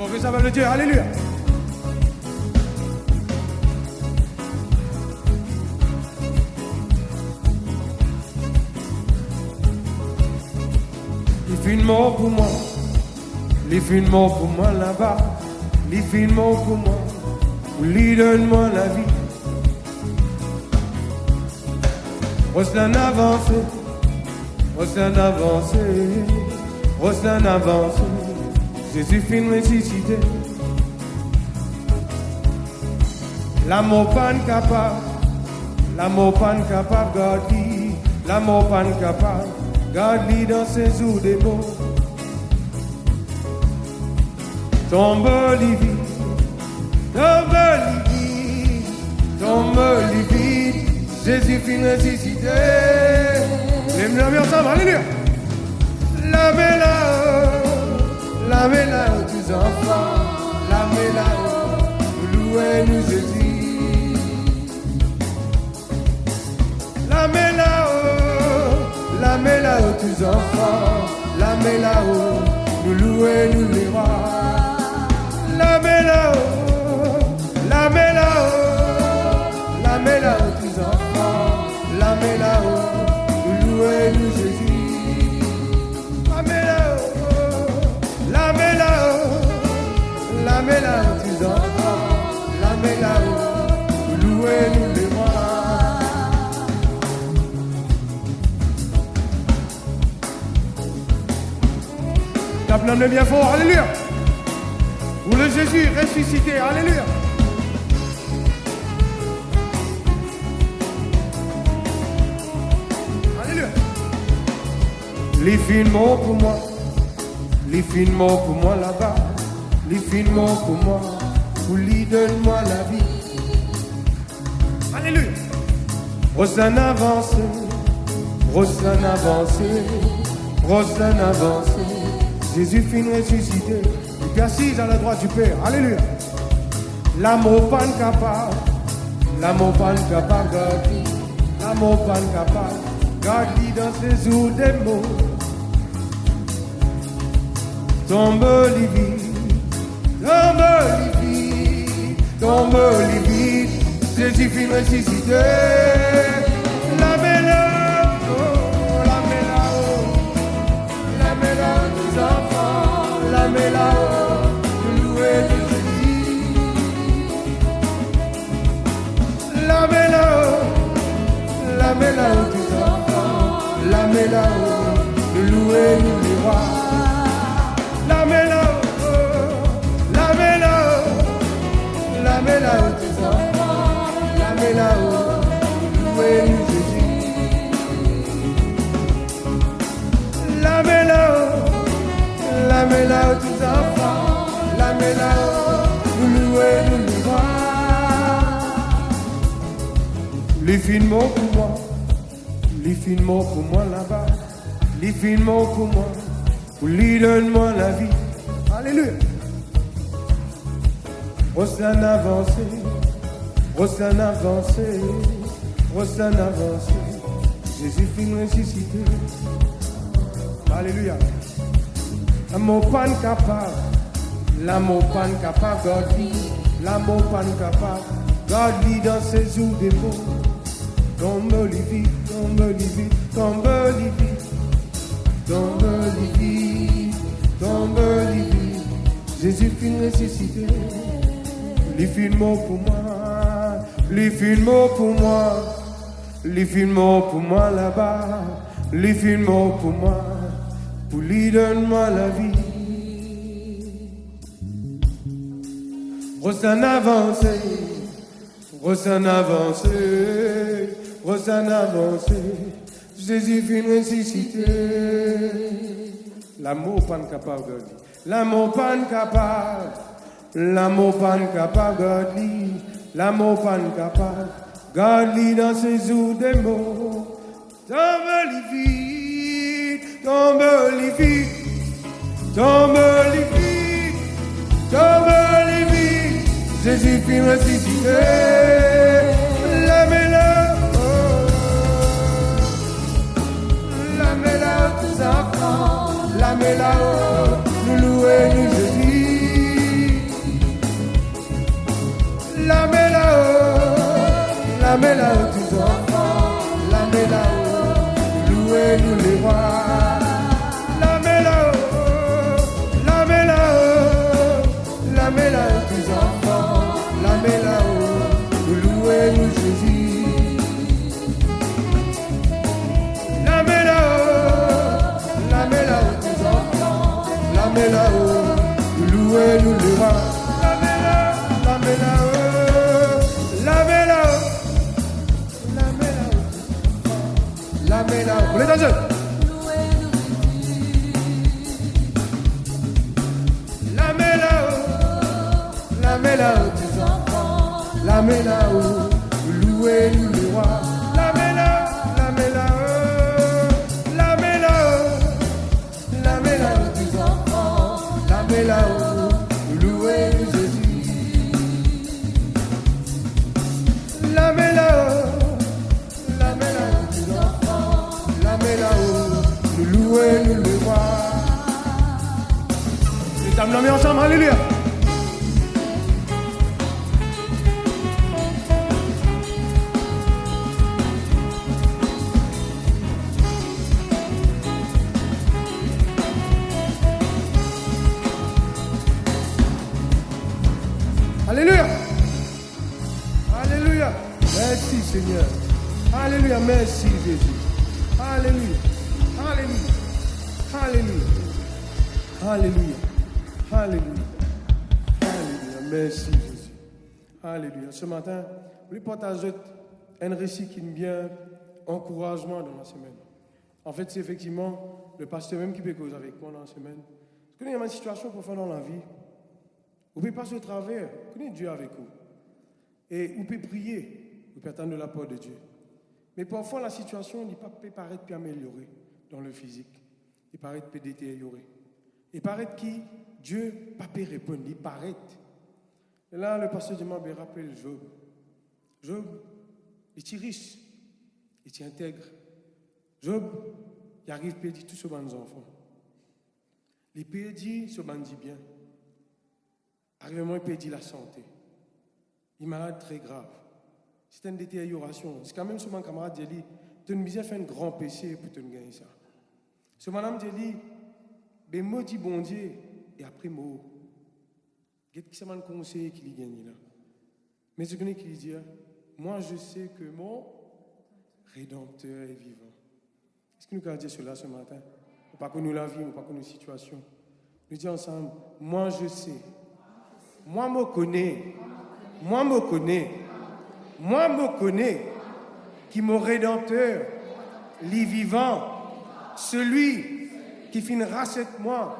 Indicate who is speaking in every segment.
Speaker 1: Bon, que ça va le dire, alléluia. Il fait une mort pour moi, il fait une mort pour moi là-bas, il fait une mort pour moi, il donne-moi la vie. Roslan avance, Roslan avance, Roslan avance, Jésus fait une ressuscité. L'amour pas capable, l'amour pas capable, garde-lui, l'amour pas capable, garde-lui dans ses eaux des mots. Tombe Livy, tombe Livy, tombe Livy, Jésus fait une ressuscité. Les murs ensemble, alléluia. La là où tes enfants, la là où nous louons Jésus. La là où tes enfants, la là où nous louons nous les rois. La là où tes enfants, la là où nous louons nous Jésus. La là où tes enfants, la là où nous louons nous les rois. Tape-le bien fort, alléluia. Pour le Jésus ressuscité, alléluia. Alléluia. Les finements pour moi, les finements pour moi là-bas, les finements pour moi, pour lui donne-moi la vie. Alléluia. Rosanne avance, Rosanne avance, Rosanne avance, Jésus finit ressuscité. Et assise à la droite du Père, alléluia. L'amour pas capable, l'amour pas capable, garde-lui. L'amour pas capable, garde-lui dans ses eaux des mots. Tombe Livy, tombe Livy, tombe Livy, Jésus finit ressuscité. La méla, oh, la méla, oh, la méla, nos enfants, la méla, oh, louer de Jésus. La méla, oh, tes enfants, la méla, oh, louer nous les rois. La méla, oh, la méla, oh, la méla, oh, tes enfants, la méla, oh, louer nous Jésus. La méla, oh, tes enfants, la méla, oh, louer nous les rois. Les finements pour moi, les finements pour moi là-bas, les finements pour moi, pour lui donne-moi la vie. Alléluia. Rosanne avance, Rosanne avance, Rosanne avance, Jésus finit ressuscité. Alléluia. L'amour pas capable, l'amour pas capable, garde-lui. L'amour pas capable, garde-lui dans ses eaux des mots. Tombe Livy, tombe Livy, tombe Livy, tombe Livy, tombe Livy, Jésus finit ressuscité. Les films pour moi, les films pour moi, les films pour moi là-bas, les films pour moi, pour lui donne-moi la vie. Rosanne avance, Rosanne avance, Rosanne avance, Jésus finit ressuscité. L'amour pas capable, l'amour pas capable, l'amour pas capable, garde-lui. L'amour pas capable, garde-lui dans ses eaux des mots. Tombe Livy, tombe Livy, tombe Livy, tombe Livy, Jésus finit ressuscité. La méla, oh, la méla, tous enfants, la méla, oh, nous louons nous Jésus. là-haut tous enfants, la mets là-haut, louez-nous les rois. La mets là-haut, la mets là-haut, la mets là-haut tous enfants, la mets là-haut, louez-nous Jésus. La mets là-haut, la mets là-haut tous enfants, la mets là-haut, louez-nous les rois. La mets là-haut, la mets là-haut, la mets là-haut, la mets là-haut, la mets là-haut. Pour les danseurs. La mets là-haut, la mets là-haut des enfants, la mets là-haut, louez-nous le roi. La mets là-haut, la mets là-haut, la mets là-haut, la mets là-haut des enfants, la mets là-haut, louez-nous Jésus. La mets là-haut, la mets là-haut des enfants, la mets là-haut, louez-nous le roi. Les dames, la mets ensemble, alléluia. Alléluia. Alléluia. Merci Seigneur. Alléluia. Merci Jésus. Alléluia. Alléluia. Alléluia. Alléluia. Alléluia. Alléluia. Merci Jésus. Alléluia. Ce matin, je voulais partager un récit qui me vient encouragement dans la semaine. En fait, c'est effectivement le pasteur même qui peut causer avec moi dans la semaine. Parce qu'il y a une situation pour faire dans la vie. Vous pouvez passer au travers, vous connaissez Dieu avec vous. Et vous pouvez prier, vous pouvez attendre la part de Dieu. Mais parfois, la situation peut paraître plus améliorée dans le physique. Il paraît peut détériorer. Il paraît que Dieu ne peut pas répondre, il paraît. Et là, le pasteur Dieu m'a rappelé Job. Job, il est riche, il est intègre. Job, il arrive à perdre tout ce bande enfants. Il perd ce bandit bien. Arrivement, il perd la santé. Il est malade très grave. C'est une détérioration. C'est quand même ce mon camarade qui dit, tu as besoin de faire un grand péché pour te gagner ça. Ce madame dit, ben maudit bon Dieu, et après mot. Qu'est-ce que c'est mon conseil qui lui gagne là? Mais ce qu'il dit, moi je sais que mon Rédempteur est vivant. Est-ce que nous allons dire cela ce matin? On pas connu la vie, on pas connu la situation. Nous disons ensemble, moi je sais. Moi me connais, moi me connais, moi me connais, qui mon Rédempteur, lit vivant, celui qui fin rachète moi,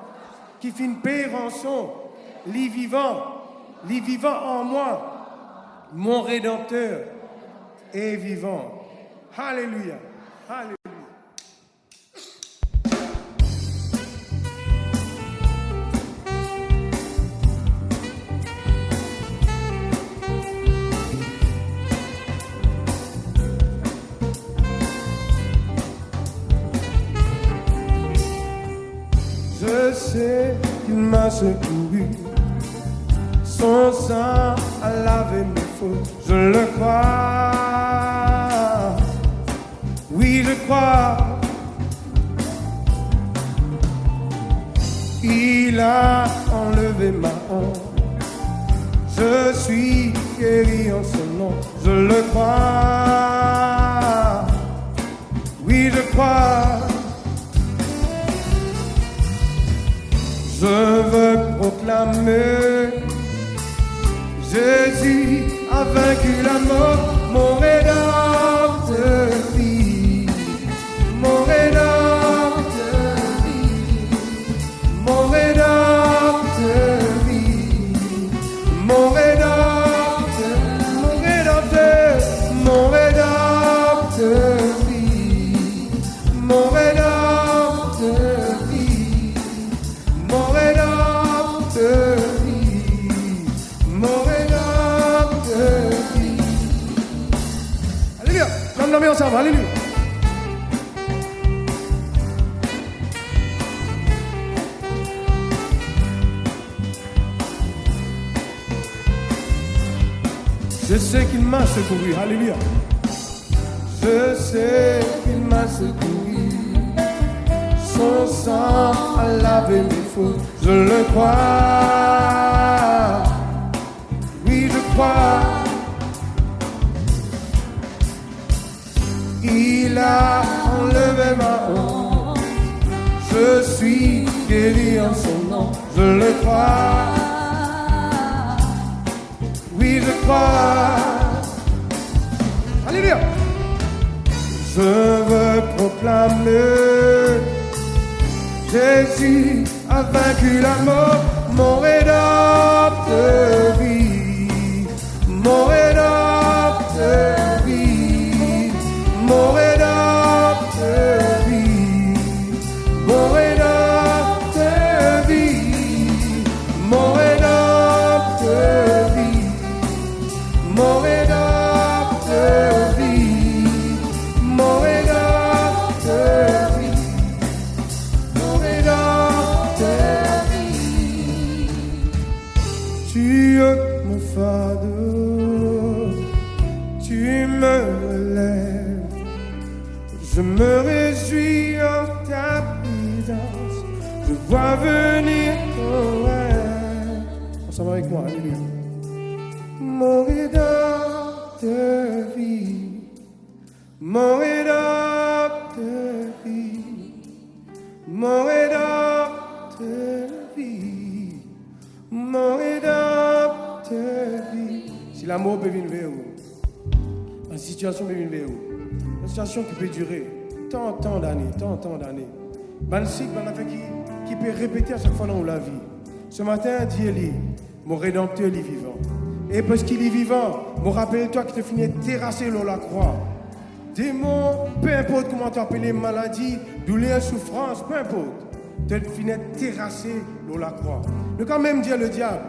Speaker 1: qui fin paye rançon, lit vivant en moi, mon Rédempteur est vivant. Alléluia, alléluia. Je sais qu'il m'a secouru, son sang a lavé mes fautes, je le crois, oui je crois, il a enlevé ma honte, je suis guéri en son nom, je le crois, oui je crois. Je veux proclamer, Jésus a vaincu la mort, mon Rédempteur vit, mon Rédempteur vit, mon Rédempteur vit, mon Rédempteur, mon Rédempteur, mon Rédempteur vit, mon Rédempteur vit. Mon Rédempteur vit, mon Rédempteur vit. Alléluia, l'homme ensemble, alléluia. Je sais qu'il m'a secouru, alléluia. Je sais qu'il m'a secouru. Son sang a lavé mes fautes. Je le crois. Oui, je crois. Il a enlevé ma honte. Je suis guéri en son nom. Je le crois. Oui, je crois. Alléluia. Je veux proclamer Jésus a vaincu la mort, mon rédempteur vit, mon rédempteur vit, mon rédempteur vit, mon rédempteur vit, mon rédempteur vit, mon rédempteur vit, mon rédempteur vit, mon rédempteur vit. Tu es mon fardeau, tu me relèves, je me réjouis en ta présence, je vois venir ton règne. Ensemble avec moi, alléluia. Mon rédempteur vit, mon rédempteur vit, mon rédempteur vit, mon rédempteur vit. Si l'amour peut venir vers vous, une situation peut venir vers vous, une situation qui peut durer tant d'années. Ben, c'est un affaire qui peut répéter à chaque fois dans la vie. Ce matin, Dieu dit, mon rédempteur est vivant. Et parce qu'il est vivant, me rappelle-toi que tu finis terrassé dans la croix. Démon, peu importe comment tu appelles maladie, douleur, souffrance, peu importe. Tu finis terrassé dans la croix. Mais quand même dire le diable,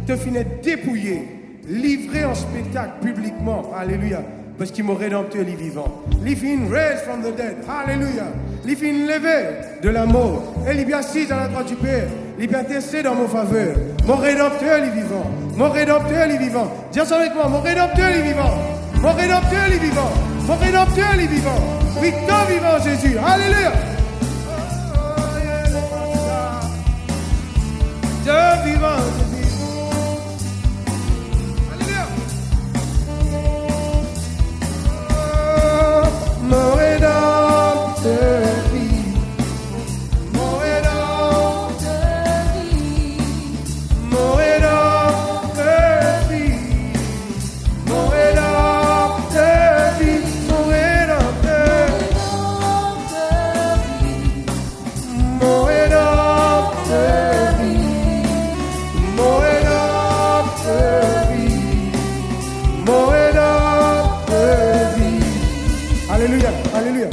Speaker 1: tu finis dépouillé, livré en spectacle publiquement. Alléluia. Parce qu'il mon rédempteur est vivant. Il fin raised from the dead. Alléluia. Il fin levé de la mort. Et il est bien assis à la droite du Père. Il est bien testé dans mon faveur. Mon rédempteur est vivant. Mon rédempteur est vivant. Dis ça avec moi. Mon rédempteur est vivant. Mon rédempteur est vivant. Mon rédempteur est vivant. Oui, ton vivant Jésus. Alléluia. Dieu vivant Jésus. Mon rédempteur vit, mon rédempteur vit, mon rédempteur vit, mon rédempteur vit, mon rédempteur vit, mon rédempteur vit, mon rédempteur vit, mon rédempteur vit. Alléluia, alléluia.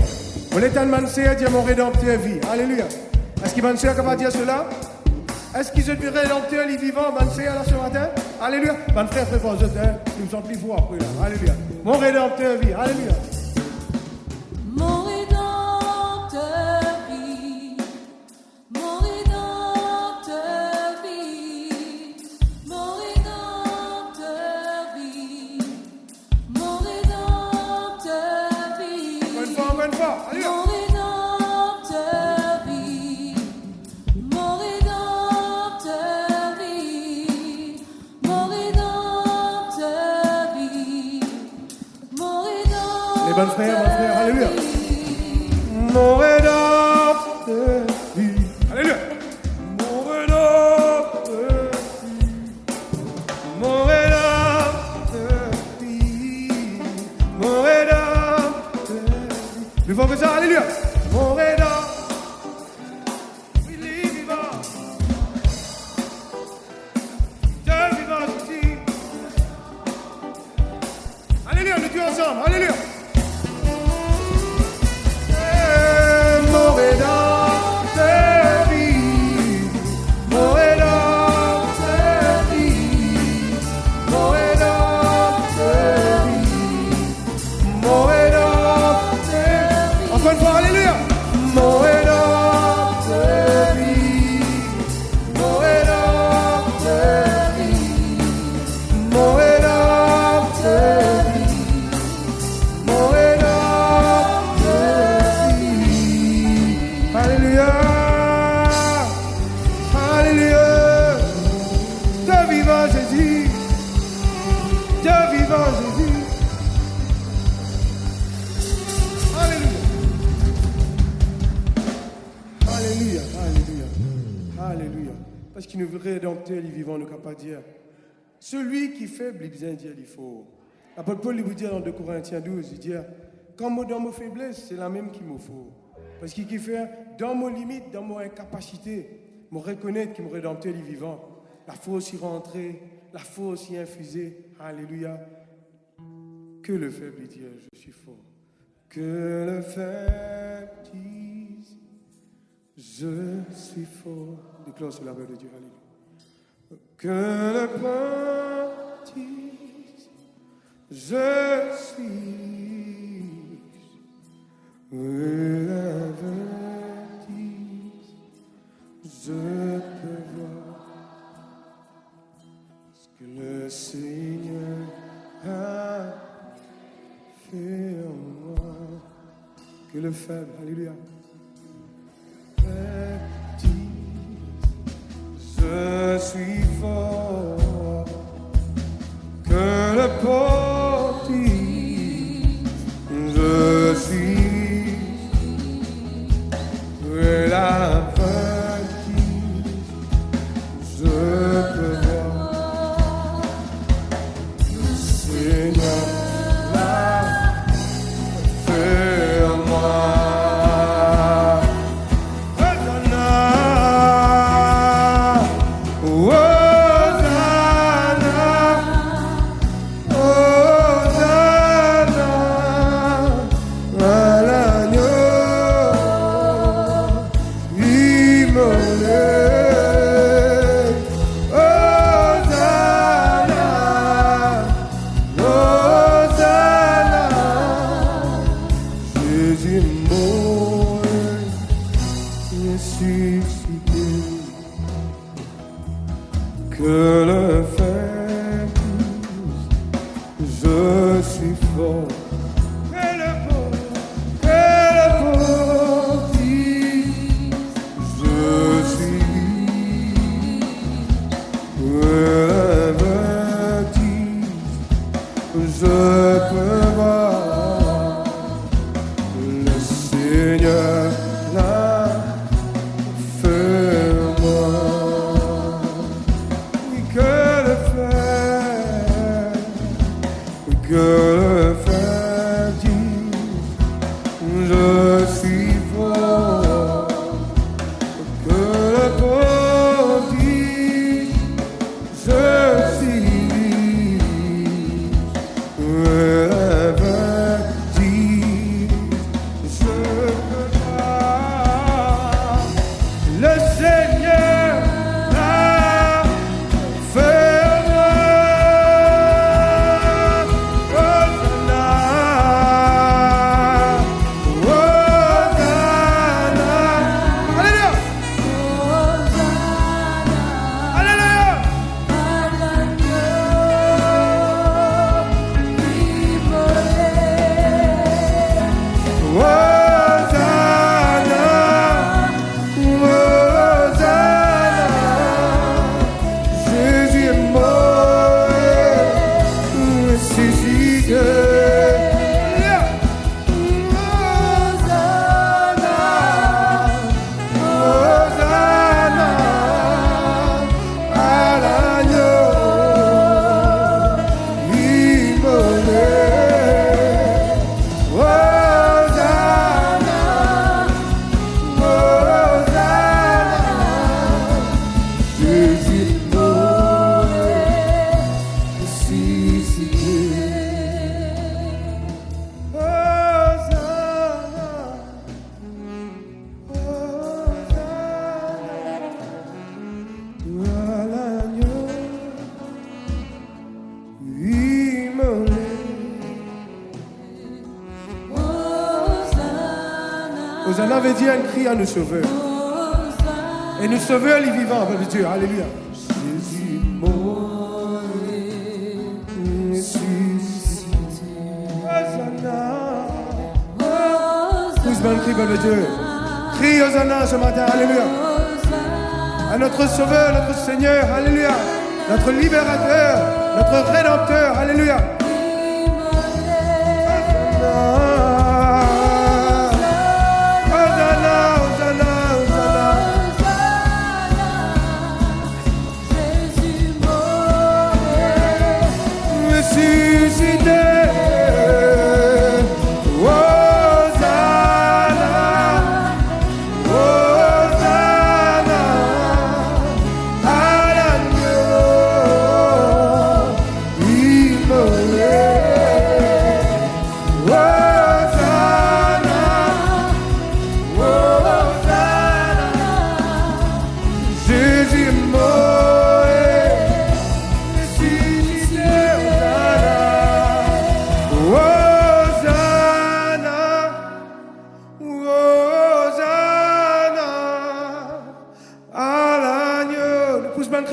Speaker 1: Mon état de mansé dit mon rédempteur vit. Alléluia. Est-ce qu'il mansé capable de dire cela? Est-ce qu'il se dit rédempteur est vivant, mansé là ce matin? Alléluia. Mon frère, frère, je t'aime. Nous sommes plus forts après là. Alléluia. Mon rédempteur vit. Alléluia.
Speaker 2: Mon rédempteur vit. Mon rédempteur vit. Mon rédempteur vit. Mon rédempteur vit.
Speaker 1: Bonne fois. Alléluia.
Speaker 2: Mon rédempteur vit. Mon rédempteur vit. Mon rédempteur vit. Mon rédempteur.
Speaker 1: Les bonnes frères, alléluia. Mon rédempteur vit. Alléluia. Mon rédempteur vit. Mon rédempteur vit. Mon rédempteur vit. Plus fort que ça, alléluia. Mon rédempteur. Il est vivant. Dieu vivant ici. Alléluia, nous tous ensemble. Alléluia. Alléluia. Parce qu'il nous rédempteur, il vivant, nous capable de dire. Celui qui est faible, il bien dire, il faut. L'apôtre Paul, il vous dit dans 2 Corinthiens 12, il dit, quand moi dans mes faiblesses, c'est la même qu'il me faut. Parce qu'il fait, dans mes limites, dans mes incapacités, me reconnaître qu'il me rédempteur, il vivant. La foi aussi rentrée, la foi aussi infusée. Alléluia. Que le faible dise, je suis fort. Que le faible dise, je suis fort. Déclare sur la voix de Dieu. Alléluia. Que le pauvre dise, je suis. Que l'aveugle dise, je peux voir. Ce que le Seigneur a fait en moi. Que le faible, alléluia. Je suis fort, que le pauvre dise, je suis, que la fin dise, je peux voir, le Seigneur l'a fait en moi. Hosanna veut dire un cri à nos sauveurs. Et nos sauveurs, les vivants, veut dire alléluia. Jésus mort et ressuscité. Hosanna. Tous bonnes cris, veut dire. Crie Hosanna ce matin, alléluia. À notre sauveur, notre Seigneur, alléluia. Notre libérateur, notre rédempteur, alléluia.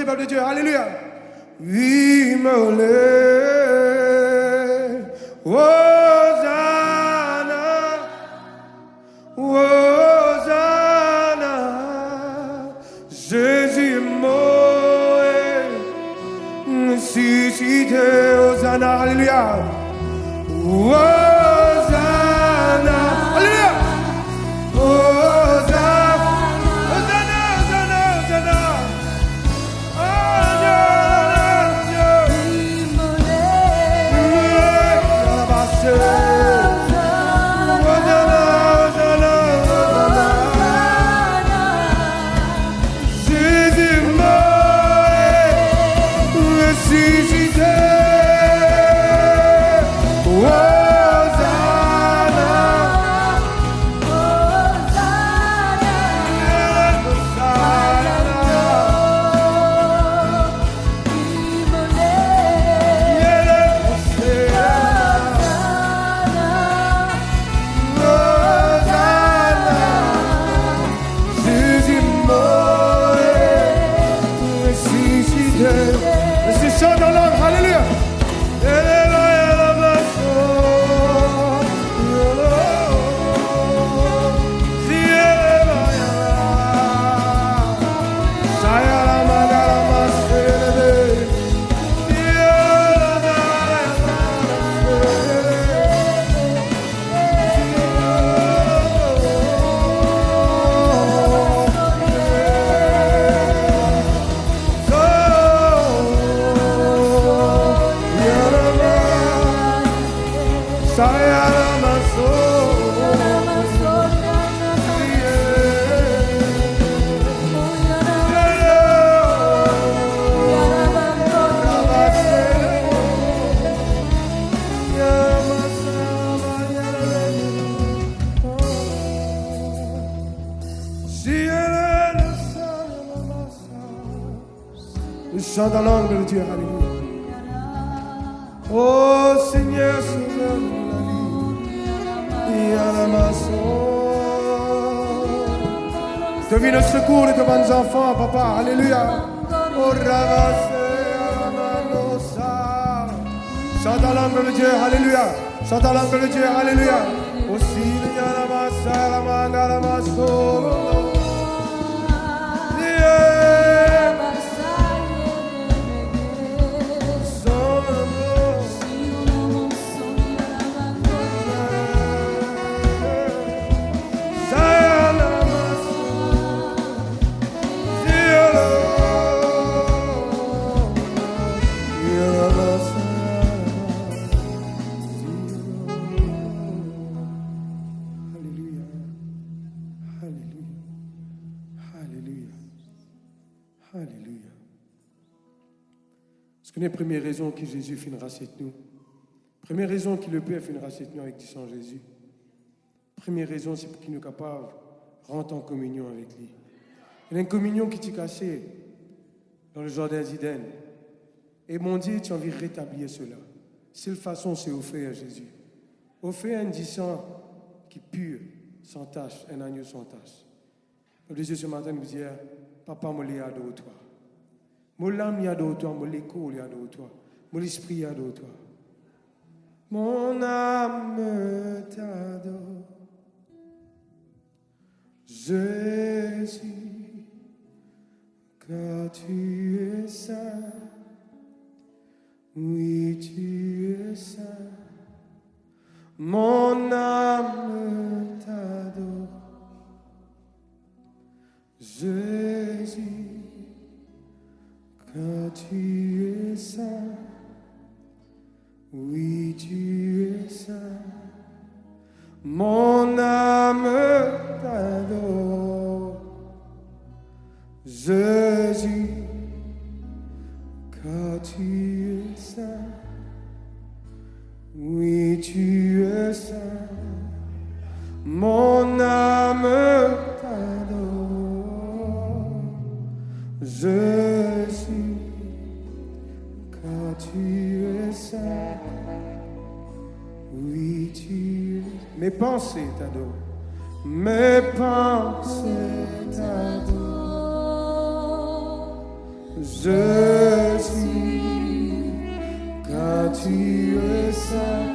Speaker 1: chanter, peuple de Dieu. Alléluia. Immolé, Hosanna, Hosanna, Jésus mort, ressuscité, Hosanna, alléluia. Hosanna, alléluia. Chante en langue de Dieu, alléluia. Oh Seigneur, Sauveur de la vie, te viens au secours de tes bons enfants, papa, alléluia. Oh Ravassé, Alamanosa. Chante en langue de Dieu, alléluia. Chante en langue de Dieu, alléluia. Aussi, Yaramasa, Lamangaramasolo. Est-ce qu'on est la première raison que Jésus finira cette nuit? Première raison que le Père finira cette nuit avec du sang Jésus. Première raison, c'est pour qu'il nous capable de rentrer en communion avec lui. Il y a une communion qui t'est cassée dans le jardin d'Éden. Et mon Dieu, tu as envie de rétablir cela. Seule façon, c'est offrir à Jésus. Offrir un du sang qui est pur, sans tache, un agneau sans tache. Le Dieu ce matin nous dit, papa, moi, je adore toi. Mon âme adore toi, mon écho adore toi, mon esprit adore toi. Mon âme t'adore, Jésus, car tu es saint, oui tu es saint. Mon âme t'adore, Jésus. Car tu es saint, oui tu es saint, mon âme t'adore, Jésus, car tu es saint, oui tu es saint, mon âme t'adore, Jésus, car tu es saint, oui tu es. Mes pensées t'adorent, mes pensées t'adorent, Jésus, car tu es saint.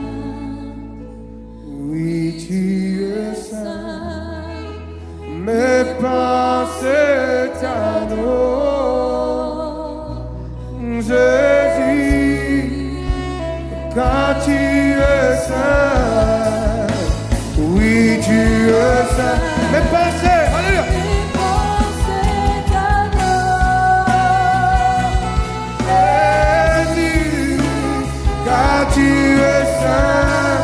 Speaker 1: Oui, tu es saint. Mes pensées t'adorent. Jésus, car tu es saint. Oui, tu es saint. Mes pensées, alléluia. Jésus, car tu es saint.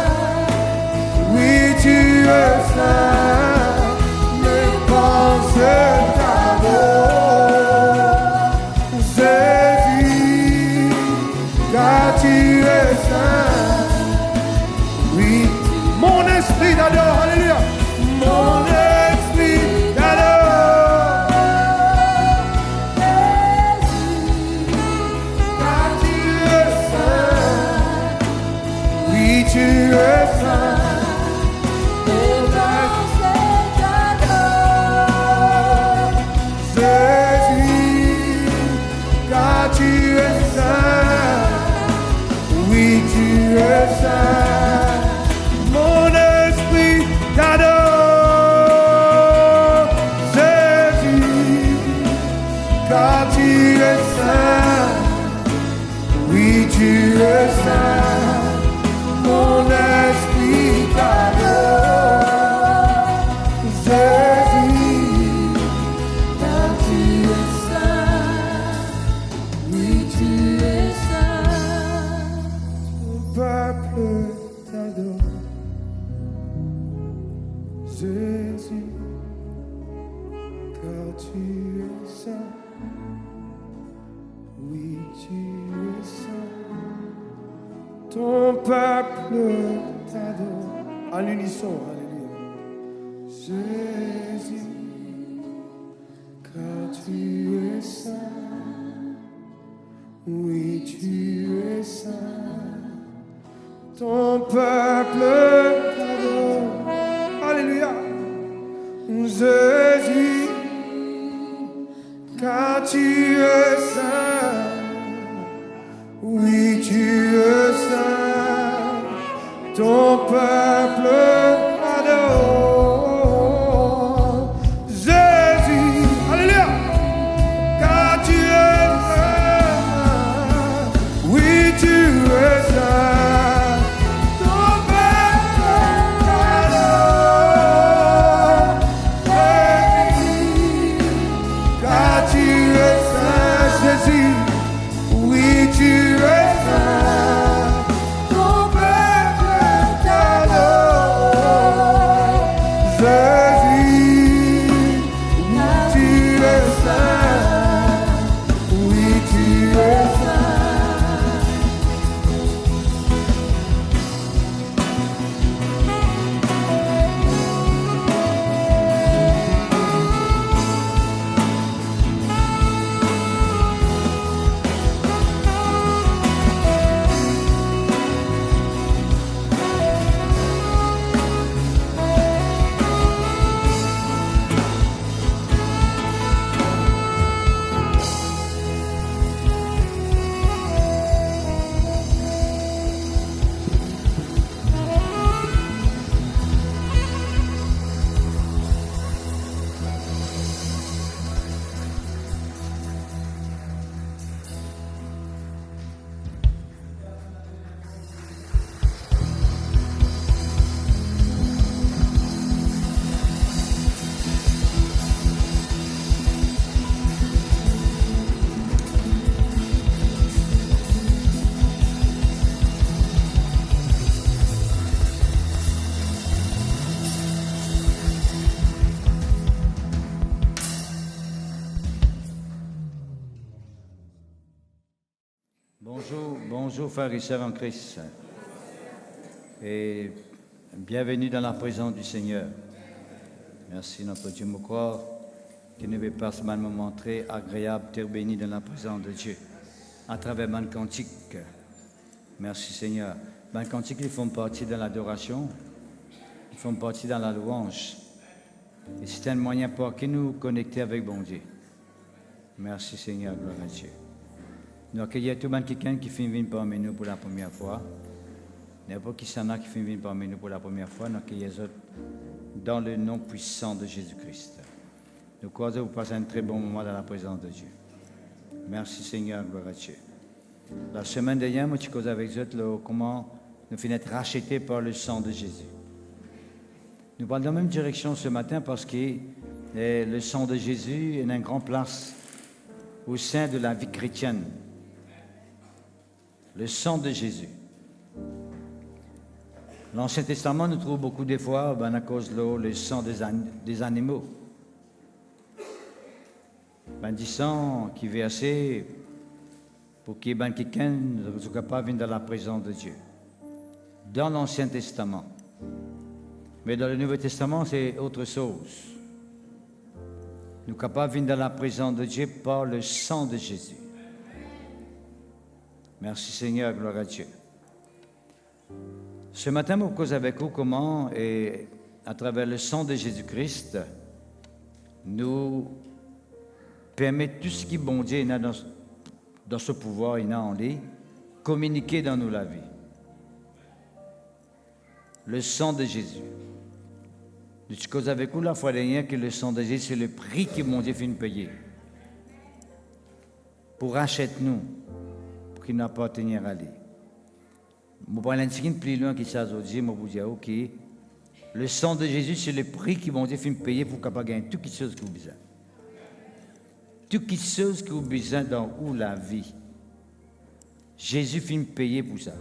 Speaker 1: Oui, tu es saint. Mes pensées t'adorent. Jésus, car tu es saint. Oui, mon esprit t'adore. Alléluia. Mon esprit t'adore. Car tu es saint. Oui, tu es saint. Jésus, car tu es saint. Oui, tu es saint. Mon esprit t'adore. Jésus, car tu es saint. Oui, tu es saint. Mon esprit t'adore. Jésus, car tu es saint. Oui, tu es saint. Ton peuple t'adore. Jésus, car tu es saint. Oui, tu es saint. Ton peuple t'adore. À l'unisson, alléluia. Jésus, car tu es saint. Oui, tu es saint. Ton peuple t'adore. Alléluia. Jésus, car tu es saint. Oui, tu es saint. Ton peuple adore. Jésus, alléluia. Car tu es saint. Oui, tu es saint. Ton peuple adore. Jésus, car tu es saint. Jésus, oui, tu es saint. Ton peuple t'adore. Jésus, oui, tu es saint. Oui, tu es saint.
Speaker 3: Bonjour frères et sœurs en Christ et bienvenue dans la présence du Seigneur. Merci notre Dieu me croire qui ne veut pas seulement me montrer agréable, terre bénie dans la présence de Dieu à travers mon cantique. Merci Seigneur. Mes cantiques, ils font partie de l'adoration, ils font partie dans la louange. Et c'est un moyen pour que nous connecter avec bon Dieu. Merci Seigneur, gloire à Dieu. Nous accueillons tout le monde quelqu'un qui fait venir parmi nous pour la première fois. N'importe qui s'en a qui fait venir parmi nous pour la première fois, nous accueillons les autres dans le nom puissant de Jésus-Christ. Nous croisons vous passer un très bon moment dans la présence de Dieu. Merci Seigneur, gloire à Dieu. La semaine dernière, moi, je causais avec vous comment nous finissons être rachetés par le sang de Jésus. Nous parlons dans la même direction ce matin parce que le sang de Jésus est une grande place au sein de la vie chrétienne. Le sang de Jésus. L'Ancien Testament nous trouve beaucoup de fois, à cause de le sang des animaux. Du sang qui est versé pour que quelqu'un soit capable de venir dans la présence de Dieu. Dans l'Ancien Testament. Mais dans le Nouveau Testament, c'est autre chose. Nous sommes capables de venir dans la présence de Dieu par le sang de Jésus. Merci Seigneur, gloire à Dieu. Ce matin, je vous cause avec vous comment, et à travers le sang de Jésus-Christ, nous permettre tout ce qui est bon Dieu dans ce pouvoir, il a en lui, communiquer dans nous la vie. Le sang de Jésus. Je cause avec vous la fois dernière que le sang de Jésus, c'est le prix que mon Dieu fait nous payer. Pour racheter nous, pour qu'il n'appartienne à lui. Je vais parler un petit peu plus loin que ça aujourd'hui, je vais vous dire que le sang de Jésus, c'est le prix que mon Dieu fait nous payer pour capable gagner toutes les choses que vous avez besoin. Toutes les choses que vous avez besoin dans la vie. Jésus fait nous payer pour ça.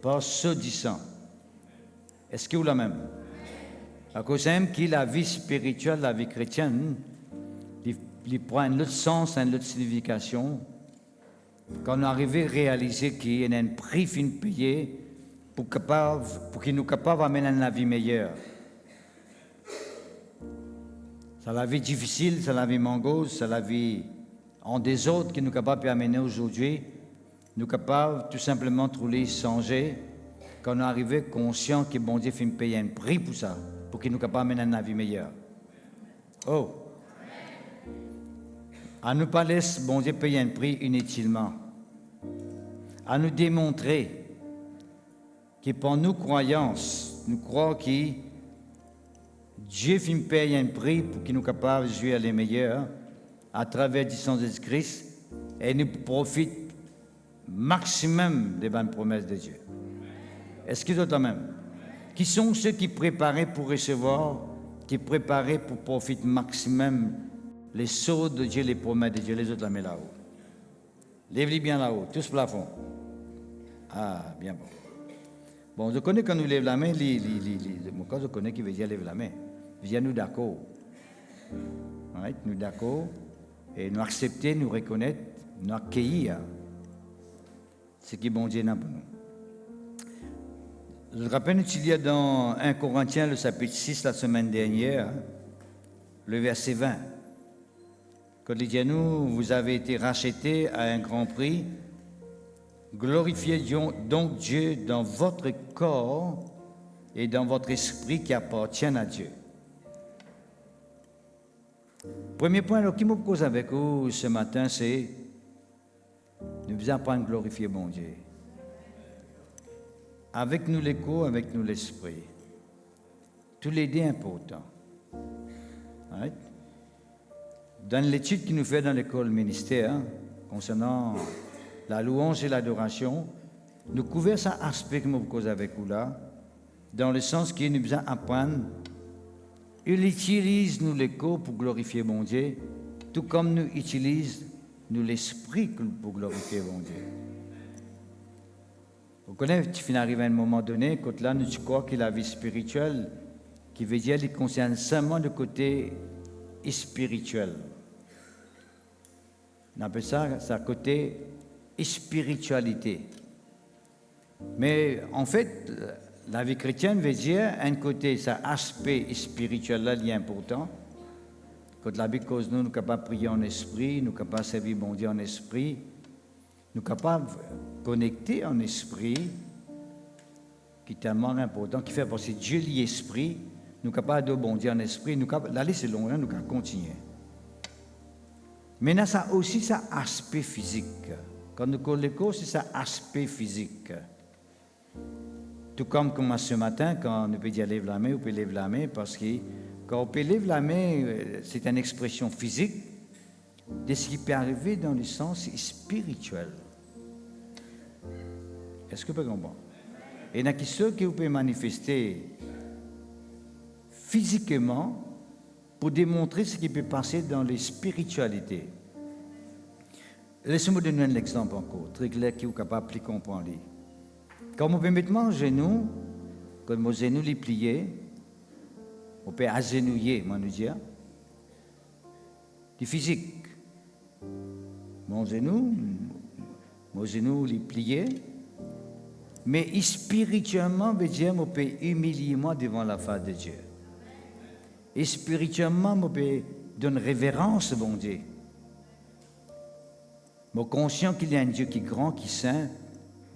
Speaker 3: Par ce du sang. Est-ce que vous la même? À cause même que la vie spirituelle, la vie chrétienne, il prend un autre sens, une autre signification. Quand on arrive à réaliser qu'il y a un prix fin payé pour qu'il nous capable d'amener une vie meilleure. C'est la vie difficile, c'est la vie mangose, c'est la vie en des autres qui nous capable d'amener aujourd'hui. Nous capables tout simplement de trouver songer quand on arrive conscient que bon Dieu fait me payer un prix pour ça, pour qu'il nous capable d'amener une vie meilleure. Oh! À nous pas laisser bon Dieu payer un prix inutilement. À nous démontrer que pour nos croyances, nous croyons que Dieu fait payer un prix pour qu'il nous capable de jouer à les meilleurs à travers le sang de Jésus-Christ et nous profite maximum des bonnes promesses de Dieu. Est-ce qu'ils ont même? Qui sont ceux qui préparaient pour recevoir, qui préparaient pour profiter maximum les sauts de Dieu, les promesses de Dieu, les autres la mettent là-haut. Lève-les bien là-haut, tous plafond. Ah, bien bon. Bon, je connais quand nous lève la main, mon cas, je connais qui veut dire lève la main. Viens nous d'accord. Right? Nous d'accord, et nous accepter, nous reconnaître, nous accueillir ce qui est bon Dieu pour nous. Je rappelle qu'il y a dans 1 Corinthiens, le chapitre 6, la semaine dernière, le verset 20. Quand il dit à nous, vous avez été rachetés à un grand prix, glorifiez donc Dieu dans votre corps et dans votre esprit qui appartiennent à Dieu. Premier point qui me pose avec vous ce matin, c'est nous devons apprendre à glorifier bon Dieu. Avec nous l'écho, avec nous l'esprit. Tous les deux importants. Right? Dans l'étude qu'il nous fait dans l'école ministère, concernant la louange et l'adoration, nous couvrons cet aspect que je vous cause avec vous là, dans le sens qu'il nous besoin apprendre. Il utilise nous l'écho pour glorifier mon Dieu, tout comme nous utilisons nous l'esprit pour glorifier mon Dieu. Vous connaissez, tu finis arriver à un moment donné, quand là, nous crois que la vie spirituelle, qui veut dire qu'il concerne seulement le côté spirituel. On appelle ça côté spiritualité. Mais en fait, la vie chrétienne veut dire un côté, ça aspect spirituel là, il est important. Quand la Bible cause nous sommes capables de prier en esprit, nous sommes capables de servir bon Dieu en esprit, nous sommes capables de connecter en esprit, qui est tellement important, qui fait parce que Dieu est esprit, nous sommes capables de bon Dieu en esprit, la liste est longue, nous pouvons continuer. Maintenant, ça a aussi ça aspect physique. Quand nous collons l'écho, c'est ça aspect physique. Tout comme ce matin, quand on peut dire lève la main, on peut lever la main, parce que quand on peut lever la main, c'est une expression physique de ce qui peut arriver dans le sens spirituel. Est-ce que vous pouvez comprendre? Et il y a ceux qui peuvent manifester physiquement pour démontrer ce qui peut passer dans les spiritualités. Laissez-moi donner un exemple encore, très clair, qui est capable de comprendre. Quand on peut mettre mon genou, quand mon genou est plié, on peut agenouiller, moi nous dire, du physique. Mon genou est plié, mais spirituellement, veut dire, on peut humilier moi devant la face de Dieu. Et spirituellement, on peut donner révérence, bon Dieu. Je suis conscient qu'il y a un Dieu qui est grand, qui est saint,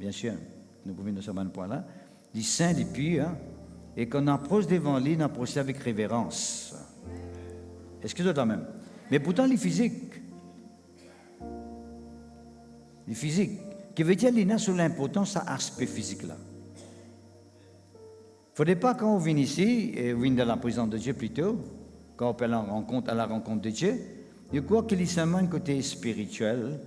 Speaker 3: bien sûr, nous pouvons nous savoir un point là, il est saint, il est pur, et qu'on approche devant lui, on approche avec révérence. Est-ce que c'est la même? Mais pourtant, il est physique. Il est physique. Qui veut dire qu'il a sur l'importance à aspect physique là. Il ne faudrait pas quand on vient ici, et on vient dans la présence de Dieu plutôt, quand on peut à la rencontre de Dieu, je crois qu'il y a seulement un côté spirituel,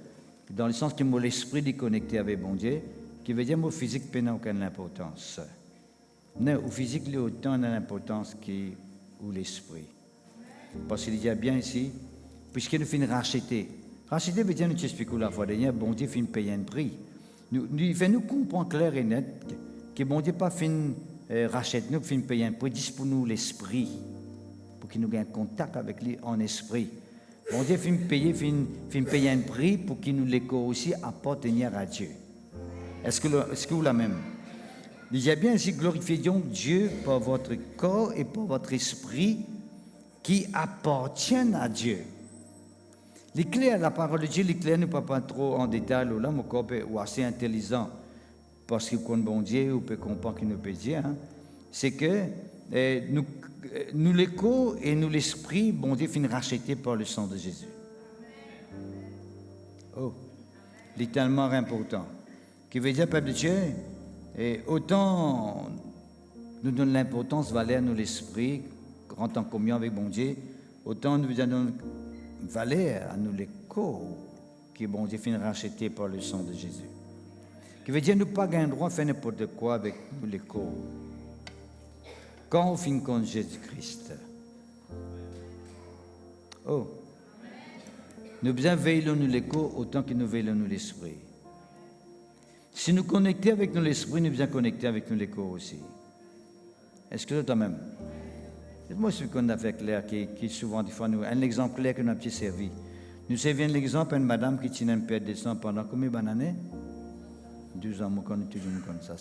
Speaker 3: dans le sens que mon esprit est connecté avec bon Dieu, qui veut dire que mon physique n'a aucune importance. Non, au physique, il y a autant d'importance que l'esprit. Parce qu'il dit bien ici, puisqu'il nous fait racheter. Racheter veut dire, nous t'expliquons la fois dernière, bon Dieu fait payer un prix. Il fait nous comprendre clair et net que bon Dieu pas fait rachète nous, fait payer un prix, dit pour nous l'esprit, pour qu'il nous gagne contact avec lui en esprit. Bon Dieu fait payer un prix pour qu'il nous l'écho aussi appartenir à Dieu. Est-ce que vous la même? Il dit bien ici, glorifiez donc Dieu par votre corps et par votre esprit qui appartiennent à Dieu. Les clés à la parole de Dieu, les clés ne parlent pas trop en détail, là, mon corps est assez intelligent, parce qu'il connaît bon Dieu, ou peut comprendre qu'il nous peut dire, hein, c'est que nous l'écho et nous l'esprit, bon Dieu finit racheté par le sang de Jésus. Oh, c'est tellement important. Qui veut dire, peuple de Dieu, et autant nous donne l'importance, valeur nous l'esprit, rentre en communion avec bon Dieu, autant nous donnons valeur à nous l'écho, qui bon Dieu finit racheté par le sang de Jésus. Qui veut dire, nous pas gagner droit à faire n'importe quoi avec nous l'écho. Quand on finit contre Jésus-Christ. Oh. Nous besoin veillons nous l'écho autant que nous veillons nous l'esprit. Si nous connectons avec nous l'esprit, nous besoin connecter avec nous l'écho aussi. Est-ce que c'est toi même? Moi, ce qu'on a fait clair, qui souvent, des fois, un exemple clair que nous avons servi. Nous servons l'exemple d'une madame qui tient un père de sang pendant combien d'années? 12 ans, moi, je connais tout le monde comme ça.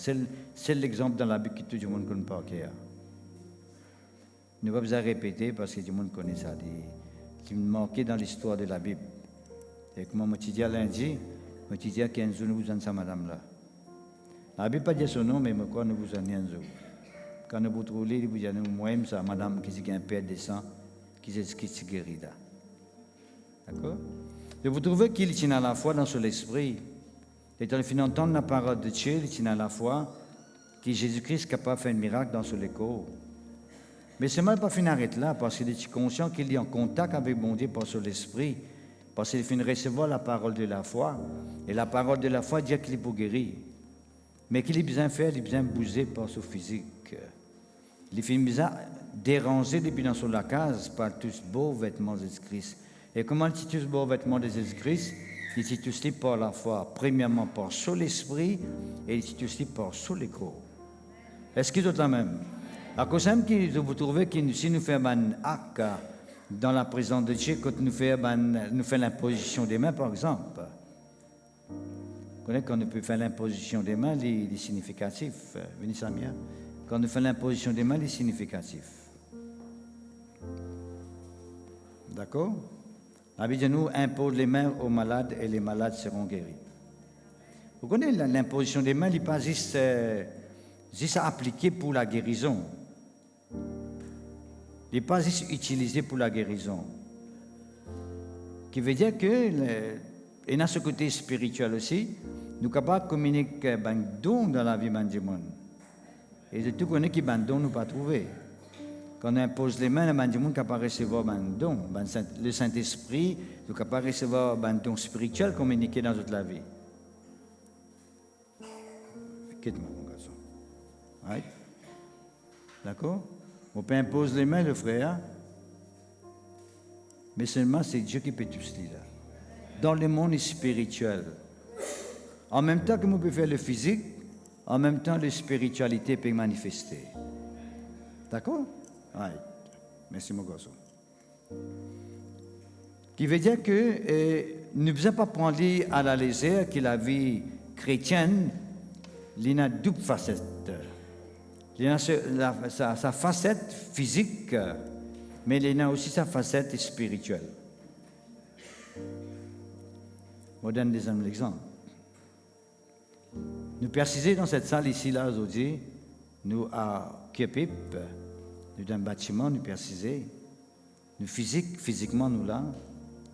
Speaker 3: C'est l'exemple dans la Bible que tout le monde connaît pas. Nous ne va pas répéter parce que tout le monde connaît ça. Qui me manquait dans l'histoire de la Bible. Et comme je dis à lundi, je dis à 15 jours, nous vous en ça, madame-là. La Bible n'a pas dit son nom, mais quoi, nous vous en avons. Quand nous vous trouvez, vous dites, moi-même, ça, madame qui dit un père de sang, qui est guéri là. D'accord? Et vous trouvez qu'il tient à la fois dans son esprit. Et dans le fin d'entendre la parole de Dieu, il tient à la fois que Jésus-Christ est capable de faire un miracle dans son écho. Mais c'est mal pas fin arrêter là, parce qu'il est conscient qu'il est en contact avec mon Dieu par son esprit, parce qu'il finit de recevoir la parole de la foi. Et la parole de la foi dit qu'il est pour guérir. Mais qu'il est besoin de faire, il est besoin de bouger par son physique. Il finit besoin de déranger depuis dans son case par tous beaux vêtements de Jésus-Christ. Et comment il tient tous beaux vêtements de Jésus-Christ? Il tient tous par la foi, premièrement par son esprit, et il tient tous par son écho. Est-ce qu'il est la même? À cause que vous trouvez que si nous faisons un acte dans la présence de Dieu, quand nous faisons l'imposition des mains, par exemple, vous connaissez quand nous pouvons faire l'imposition des mains, il est significatif. Venez Samia. Quand nous faisons l'imposition des mains, il est significatif. D'accord? La Bible nous impose les mains aux malades et les malades seront guéris. Vous connaissez l'imposition des mains, il n'est pas juste à appliquer pour la guérison. Il n'est pas juste utilisé pour la guérison. Qui veut dire que, et dans ce côté spirituel aussi, nous sommes capables de communiquer un don dans la vie du monde. Et de tout connaître qui est un don, nous ne pas trouver. Quand on impose les mains, le monde est capable de recevoir un don. Le Saint-Esprit est capable de recevoir un don spirituel communiqué dans toute la vie. Quitte-moi, mon garçon. Right? D'accord? On peut imposer les mains, le frère. Mais seulement c'est Dieu qui peut tout cela. Dans le monde spirituel. En même temps que nous pouvons faire le physique, en même temps la spiritualité peut manifester. D'accord? Oui. Merci mon garçon. Qui veut dire que nous ne devons pas prendre à la légère que la vie chrétienne, il y a une double facette. Il y a sa facette physique, mais il y a aussi sa facette spirituelle. Je vous donne des exemples. Nous précisons dans cette salle ici, là, aujourd'hui, nous à Kiepip, nous dans un bâtiment, nous précisons, nous physiquement, nous là,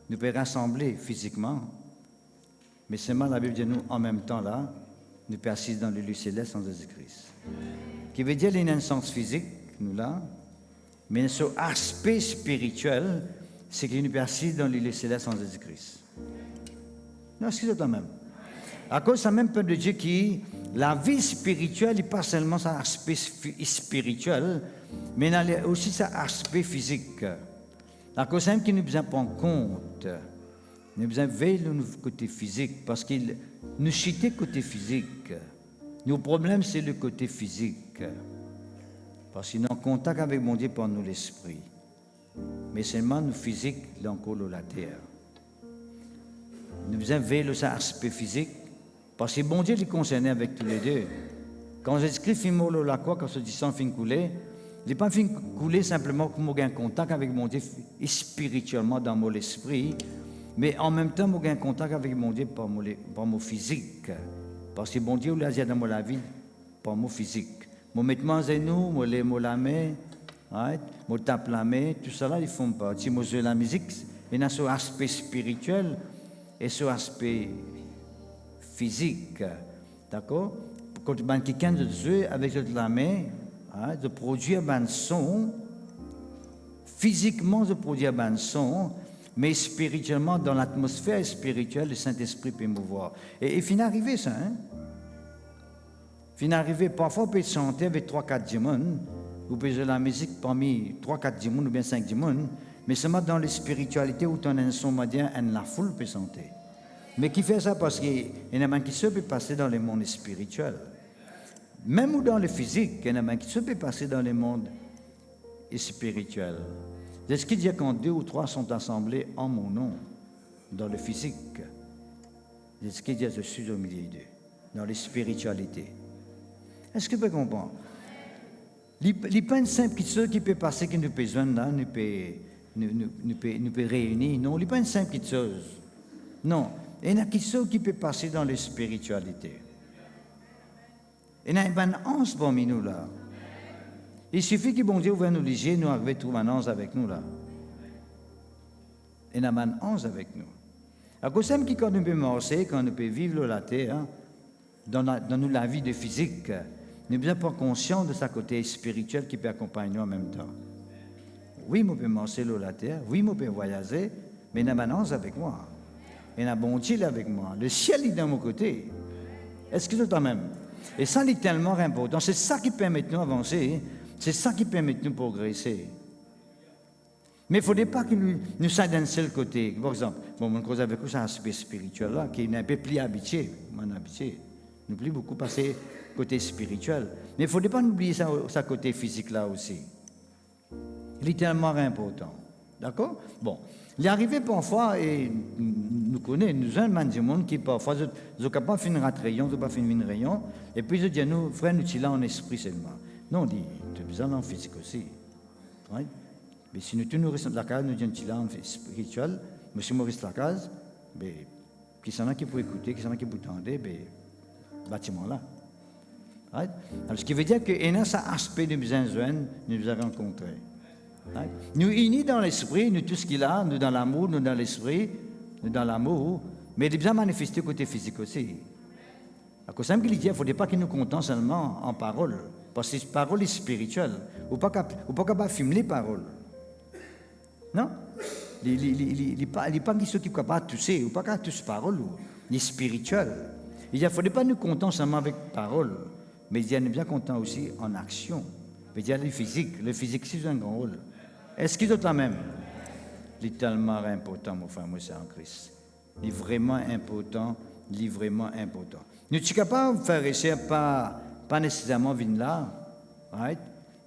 Speaker 3: nous pouvons rassembler physiquement, mais seulement la Bible dit nous, en même temps là, nous précisons dans le lieu céleste en Jésus-Christ. Qui veut dire qu'il y a un sens physique, nous là, mais ce aspect spirituel, c'est que nous précisons dans le lieu céleste en Jésus-Christ. Non, excusez-moi même. À cause de ça même peuple de Dieu qui, la vie spirituelle n'est pas seulement son aspect spirituel, mais il y a aussi son aspect physique. À cause de ça qui nous besoin prendre compte, nous besoin veiller le côté physique, parce que nous chitons côté physique. Nos problèmes, c'est le côté physique. Parce qu'il est en contact avec mon Dieu par nous l'esprit. Mais seulement nous physique, l'encore la terre. Nous besoin veiller le aspect physique. Parce que bon Dieu est concerné avec tous les deux. Quand j'écris film la croix, quand je dis sang fin couler, il n'est pas fin couler simplement pour moi un contact avec mon Dieu spirituellement dans mon esprit, mais en même temps, moi un contact avec mon Dieu par mon physique. Parce que bon Dieu l'a dit dans ma vie par mon physique. Moi mettre mon genou, moi les la main, moi tape la main, tout ça là ils font pas. Si moi joue la musique, il y a ce aspect spirituel et ce aspect physique, d'accord? Quand quelqu'un de jouer avec la main, de produire un son, physiquement de produire un son, mais spirituellement, dans l'atmosphère spirituelle, le Saint-Esprit peut mouvoir. Et il finit arrivé ça, hein? Finit arrivé, parfois on peut chanter avec 3-4 démons, vous pouvez jouer la musique parmi 3-4 démons ou bien 5 démons, mais seulement dans la spiritualité où on a un son moderne, la foule peut chanter. Mais qui fait ça parce qu'il y en a qui se peut passer dans le monde spirituel. Même dans le physique, il y en a qui se peut passer dans le monde spirituel. C'est ce qui dit quand 2 ou 3 sont assemblés en mon nom, dans le physique. C'est ce qui dit je suis au milieu d'eux, dans la spiritualité. Est-ce que vous pouvez comprendre? Il n'y a pas une simple chose qui peut passer, que nous besoin là, nous peut réunir. Non, il n'y a pas une simple chose. Non. Il y a quelque chose qui peut passer dans la spiritualité. Il y a une ange parmi nous là. Il suffit que bon Dieu ouvre nos yeux, nous arriver à trouver un ange avec nous là. Il y a un ange avec nous. À cause de qui quand nous peut marcher, quand nous peut vivre la terre, dans la vie de physique, nous ne sommes pas conscients de sa côté spirituel qui peut accompagner nous en même temps. Oui, nous pouvons marcher la terre, oui, nous pouvons voyager, mais il y a un ange avec moi. Il y a un bon Dieu avec moi. Le ciel est dans mon côté. Est-ce que c'est toi même? Et ça, c'est tellement important. C'est ça qui permet de nous avancer. C'est ça qui permet de nous progresser. Mais il ne faudrait pas que nous soyons d'un seul côté. Par exemple, mon cause avec vous, c'est un aspect spirituel là, qui est un peu plus habitué. Nous ne plus beaucoup passer côté spirituel. Mais il ne faudrait pas oublier ça côté physique là aussi. Il est tellement important. D'accord? Bon. Il est arrivé parfois, et nous connaissons, nous avons des gens qui parfois ne sont pas fait une rayon, ne sont pas fait une rayon, et puis ils disent, nous, frère, nous sommes là en esprit seulement. Non, on dit, tu as besoin en physique aussi. Right? Mais si nous restons dans la case, nous disons, tu es là en spirituel, monsieur Maurice Lacaze, mais qui sont là qui peuvent écouter, qui sont là qui peuvent entendre, mais bâtiment là. Right? Alors, ce qui veut dire qu'il y a cet aspect de besoin nous avons rencontré. Right? Nous unis dans l'esprit, nous tout ce qu'il a, nous dans l'amour, nous dans l'esprit, dans l'amour, mais il est bien manifesté côté physique aussi. À cause de ça, il dit, il ne faudrait pas qu'il nous contente seulement en parole, parce que la parole est spirituelle. Ou pas capable de filmer les paroles. Non? Il n'est pas ceux qui sont capables de tousser, ou pas capable de toucher parole, il est spirituel. Il dit, il ne faudrait pas nous contenter seulement avec parole, mais il dit, il est bien content aussi en action. Il dit, le physique, c'est un grand rôle. Est-ce qu'ils ont la même? Il est tellement important, mon frère, moi, c'est en Christ. Il est vraiment important, il est vraiment important. Nous sommes capables de faire réussir pas nécessairement venir là, right?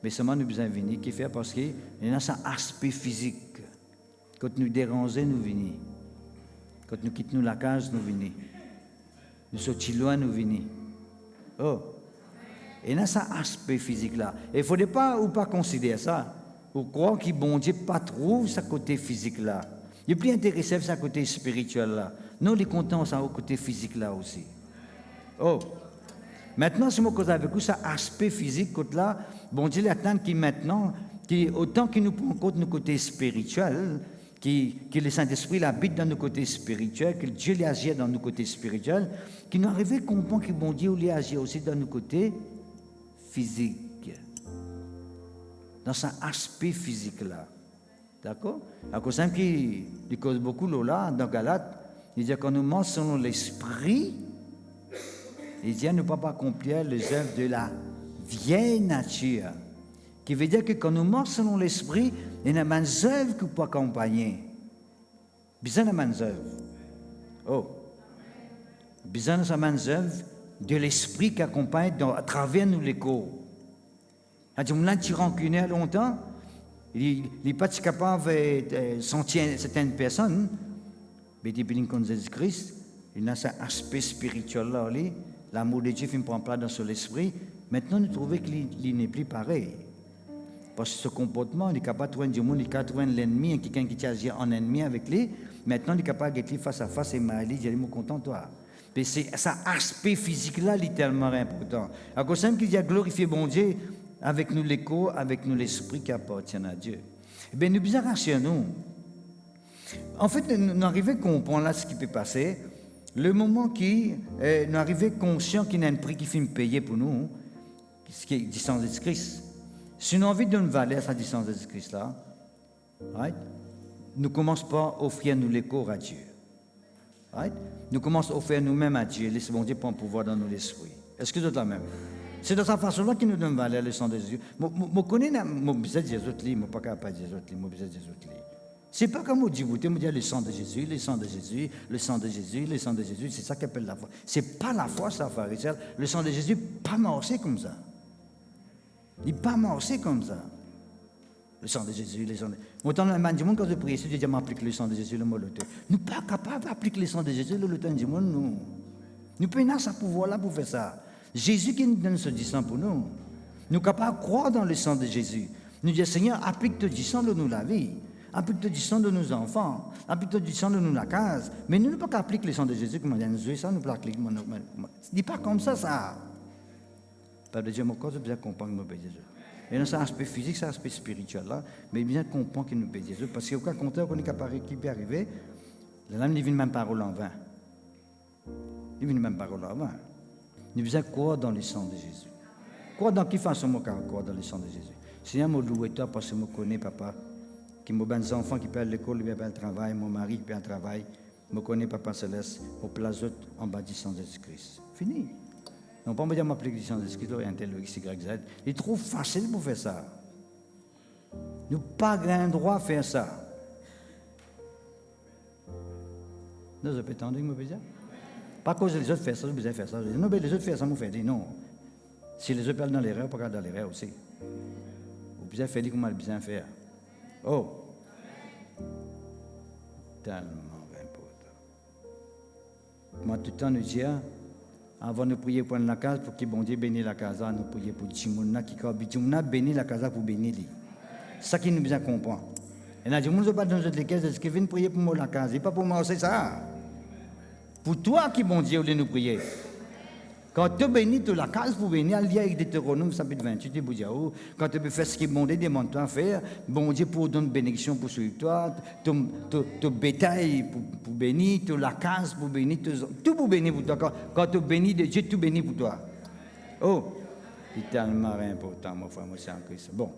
Speaker 3: Mais seulement nous besoin de venir, qui fait parce qu'il y a un aspect physique. Quand nous dérangeons, nous venons. Quand nous quittons la case, nous venons. Nous sortons loin, nous venons. Oh! Et il y a un aspect physique là. Et il ne faudrait pas ou pas considérer ça. Ou croire que bon Dieu pas trop ce côté physique là. Il est plus intéressé par ce côté spirituel là. Nous, les contents au côté physique là aussi. Oh! Maintenant, si je cause avec vous, cet aspect physique, là, bon Dieu l'attend qui maintenant, qui, autant qu'il nous prend en compte nos côtés spirituels, que le Saint-Esprit habite dans nos côtés spirituels, que Dieu agit dans nos côtés spirituels, qu'il nous arrive à comprendre que bon Dieu agit aussi dans nos côtés physiques. Dans cet aspect physique-là. D'accord? À cause de ça, il cause beaucoup là, dans Galates, il dit que quand nous marchons selon l'esprit, il dit à ne pas accomplir les œuvres de la vieille nature. Qui veut dire que quand nous marchons selon l'esprit, il y a des œuvres qui peuvent accompagner. Besoin de des œuvres. Oh! Besoin de des œuvres de l'esprit qui accompagne à travers nous les corps. Un petit rancunier longtemps, il n'est pas capable de sentir certaines personnes, mais depuis qu'on Jésus-Christ, il a cet aspect spirituel là, l'amour de Dieu prend place dans son esprit. Maintenant, nous trouvons qu'il n'est plus pareil. Parce que ce comportement, il est capable de trouver du monde, il est capable de trouver l'ennemi, quelqu'un qui agit en ennemi avec lui. Maintenant, il est capable de être face à face et il dit, je content de toi. Mais c'est cet aspect physique-là, il est tellement important. À cause de qu'il y a glorifié bon Dieu, avec nous l'écho, avec nous l'esprit qui appartient à Dieu. Eh bien, nous besoin rassurer nous. En fait, nous arrivons à comprendre là ce qui peut passer. Le moment qui nous arrivons conscients qu'il y a un prix qui finit payer pour nous, ce qui est distance de Christ. Si nous avons envie de nous valer à sa distance de Christ là, right? Nous commençons par offrir nous l'écho à Dieu. Right? Nous commençons à offrir nous-mêmes à Dieu. Laissez bon Dieu prendre pouvoir dans nous l'esprit. Est-ce que c'est la même? C'est de cette façon-là qu'il nous donne valeur le sang de Jésus. Je connais mon besoin de Jésus, je ne suis pas capable de Jésus, mon besoin de Jésus. Ce n'est pas comme on dit, vous dites le sang de Jésus, le sang de Jésus, le sang de Jésus, le sang de Jésus, c'est ça qu'appelle la foi. Ce n'est pas la foi, ça, pharisien. Le sang de Jésus, pas morcé comme ça. Il n'est pas morcé comme ça. Le sang de Jésus, le sang de Jésus. Autant le monde, quand je prie, je dis, m'applique le sang de Jésus, le mot le temps. Nous ne sommes pas capables d'appliquer le sang de Jésus, le temps du monde, nous. Nous pouvons ce pouvoir-là pour faire ça. Jésus qui nous donne ce sang pour nous. Nous sommes capables de croire dans le sang de Jésus. Nous disons, Seigneur, applique ton sang de nous la vie. Applique ton sang de nos enfants. Applique ton sang de nous la case. Mais nous ne pouvons pas appliquer le sang de Jésus comme on dit, ça, nous ne pouvons pas appliquer. Ce n'est pas comme ça, ça. Père de Dieu, mon corps, je bien comprendre que nous Jésus. Et dans cet aspect physique, cet aspect spirituel là, mais bien comprendre que nous paye Jésus. Parce qu'au cas contraire, qu'on est capable qui peut arriver, l'âme ne vient même parole en vain. Il vient même parole en vain. Nous devons croire dans le sang de Jésus. Croire dans qui façon mon cœur croire dans le sang de Jésus. Seigneur, je loue toi parce que je connais, papa, qui m'a des enfants qui perdent l'école, qui perdent le travail, mon mari qui perd le travail. Je connais, papa céleste, au place en bas du sang de Jésus-Christ. Fini. Non, pas me dire m'appliquer du sang de Jésus-Christ, un tel X, Y, Z. Il est trop facile pour faire ça. Nous n'avons pas grand droit à faire ça. Nous avons entendu, je peux dire? Pas cause les autres font ça, vous besoin faire ça. Non, mais les autres font ça, vous faites. Non. Si les autres parlent dans l'erreur, pas dans l'erreur aussi. Vous besoin faire comme vous besoin faire. Oh! Tellement important. Moi, tout le temps, nous disons, avant de prier pour la case, pour que bon Dieu bénisse la case, nous prions pour Timouna qui bénit la case pour bénir lui. C'est ça qui nous besoin comprendre. Et là, je ne sais pas dans les cases, qui viennent prier pour moi la case, et pas pour moi, c'est ça. Pour toi qui, bon Dieu, voulez nous prier. Quand tu bénis, tu la case pour bénir, il y a avec Deutéronome, chapitre 28, vous dire, quand tu peux faire ce qui est bon, demande-toi à faire, bon Dieu pour donner bénédiction pour suivre toi, ton bétail pour bénir, la case pour bénir, tout pour bénir pour toi. Quand tu bénis de Dieu, tout bénit pour toi. Oh, c'est tellement important, mon frère, moi, c'est en Christ. Bon,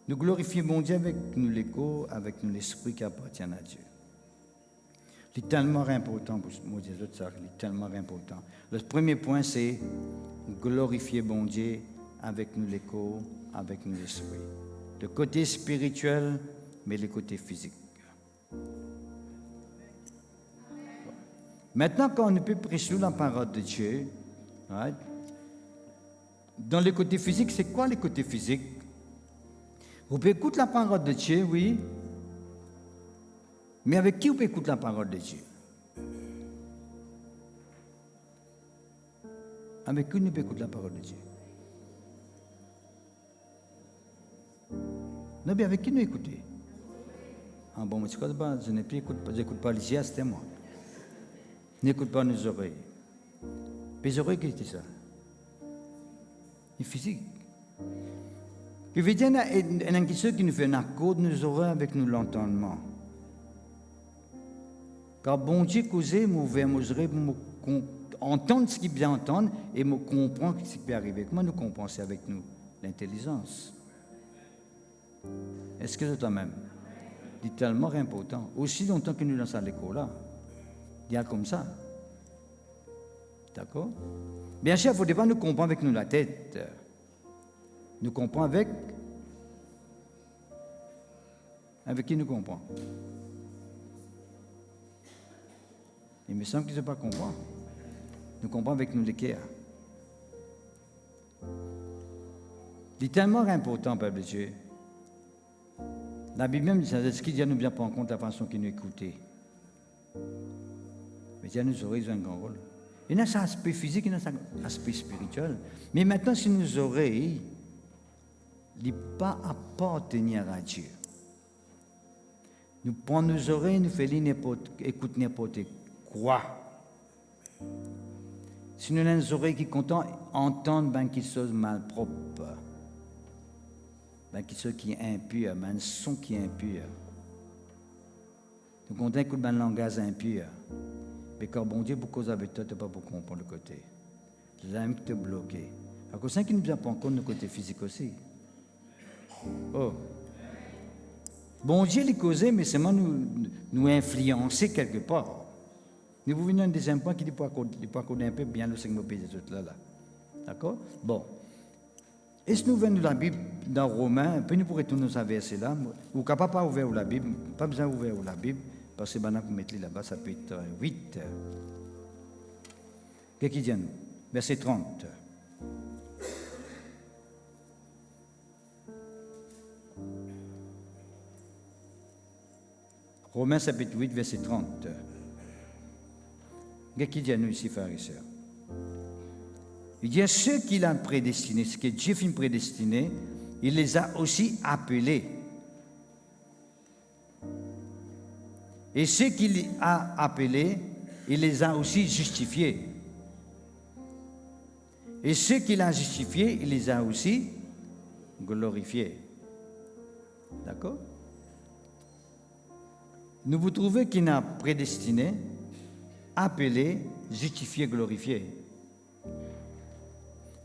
Speaker 3: nous glorifions mon Dieu avec nous l'écho, avec nous l'esprit qui appartient à Dieu. C'est tellement important pour moi dire ça, c'est tellement important. Le premier point, c'est glorifier bon Dieu avec nous l'écho, avec nous l'esprit. Le côté spirituel, mais le côté physique. Maintenant, quand on peut prêcher la parole de Dieu, right? Dans le côté physique, c'est quoi le côté physique? Vous pouvez écouter la parole de Dieu, oui. Mais avec qui on peut écouter la parole de Dieu? Avec qui on peut écouter la parole de Dieu? Non, mais avec qui nous écouter? Ah bon, mais je n'écoute pas les yeux, c'était moi. N'écoute pas nos oreilles. Les oreilles, qu'est-ce que c'est ça? C'est physique. Puis, il y a quelque chose qui nous fait un accord de nos oreilles avec nous l'entendement. Car bon Dieu causait, mauvais, entendre ce qu'il vient entendre et me comprendre ce qui peut arriver. Comment nous comprenons avec nous? L'intelligence. Est-ce que c'est toi-même? C'est tellement important. Aussi longtemps que nous dans cette école-là, il y a comme ça. D'accord? Bien sûr, il ne faut pas nous comprendre avec nous la tête. Nous comprenons avec qui nous comprenons? Il me semble qu'ils ne sont pas comprendre. Nous comprenons avec nous les cœurs. C'est tellement important, peuple de Dieu. La Bible même, c'est ce qui dit à nous bien prendre en compte la façon qu'il nous écoute. Mais Dieu nous oreilles ont un grand rôle. Il y a cet aspect physique, il y a cet aspect spirituel. Mais maintenant, si nos oreilles ne pas appartenir à Dieu, nous prenons nos oreilles, nous faisons écouter n'importe quoi. Si nous avons des oreilles qui content entendre quelque chose de malpropre, quelque chose qui est impur, un son qui est impur. Nous comptons écouter un langage impur. Mais quand bon Dieu pour cause avec toi, tu n'as pas pour comprendre le côté. Tu as te bloquer. À cause de ça, qui ne nous pas en compte le côté physique aussi. Oh. Bon Dieu les causé, mais seulement nous influencer quelque part. Nous vous venons un deuxième point qui dit pas qu'on un peu bien le Seigneur pays de tout là. D'accord? Bon. Est-ce que nous venons de la Bible dans Romains, puis nous pourrons tous nous verser là, ou capable pas ouvrir la Bible, pas besoin d'ouvrir la Bible, parce que maintenant vous mettez là-bas, ça peut être 8. Qu'est-ce qu'il dit? Verset 30. Romains chapitre 8, verset 30. Qu'est-ce qu'il dit à nous ici, frères et sœurs? Il dit à ceux qu'il a prédestinés, ce que Dieu a prédestiné, il les a aussi appelés. Et ceux qu'il a appelés, il les a aussi justifiés. Et ceux qu'il a justifiés, il les a aussi glorifiés. D'accord? Nous vous trouvez qu'il a prédestiné, appelé, justifié, glorifié.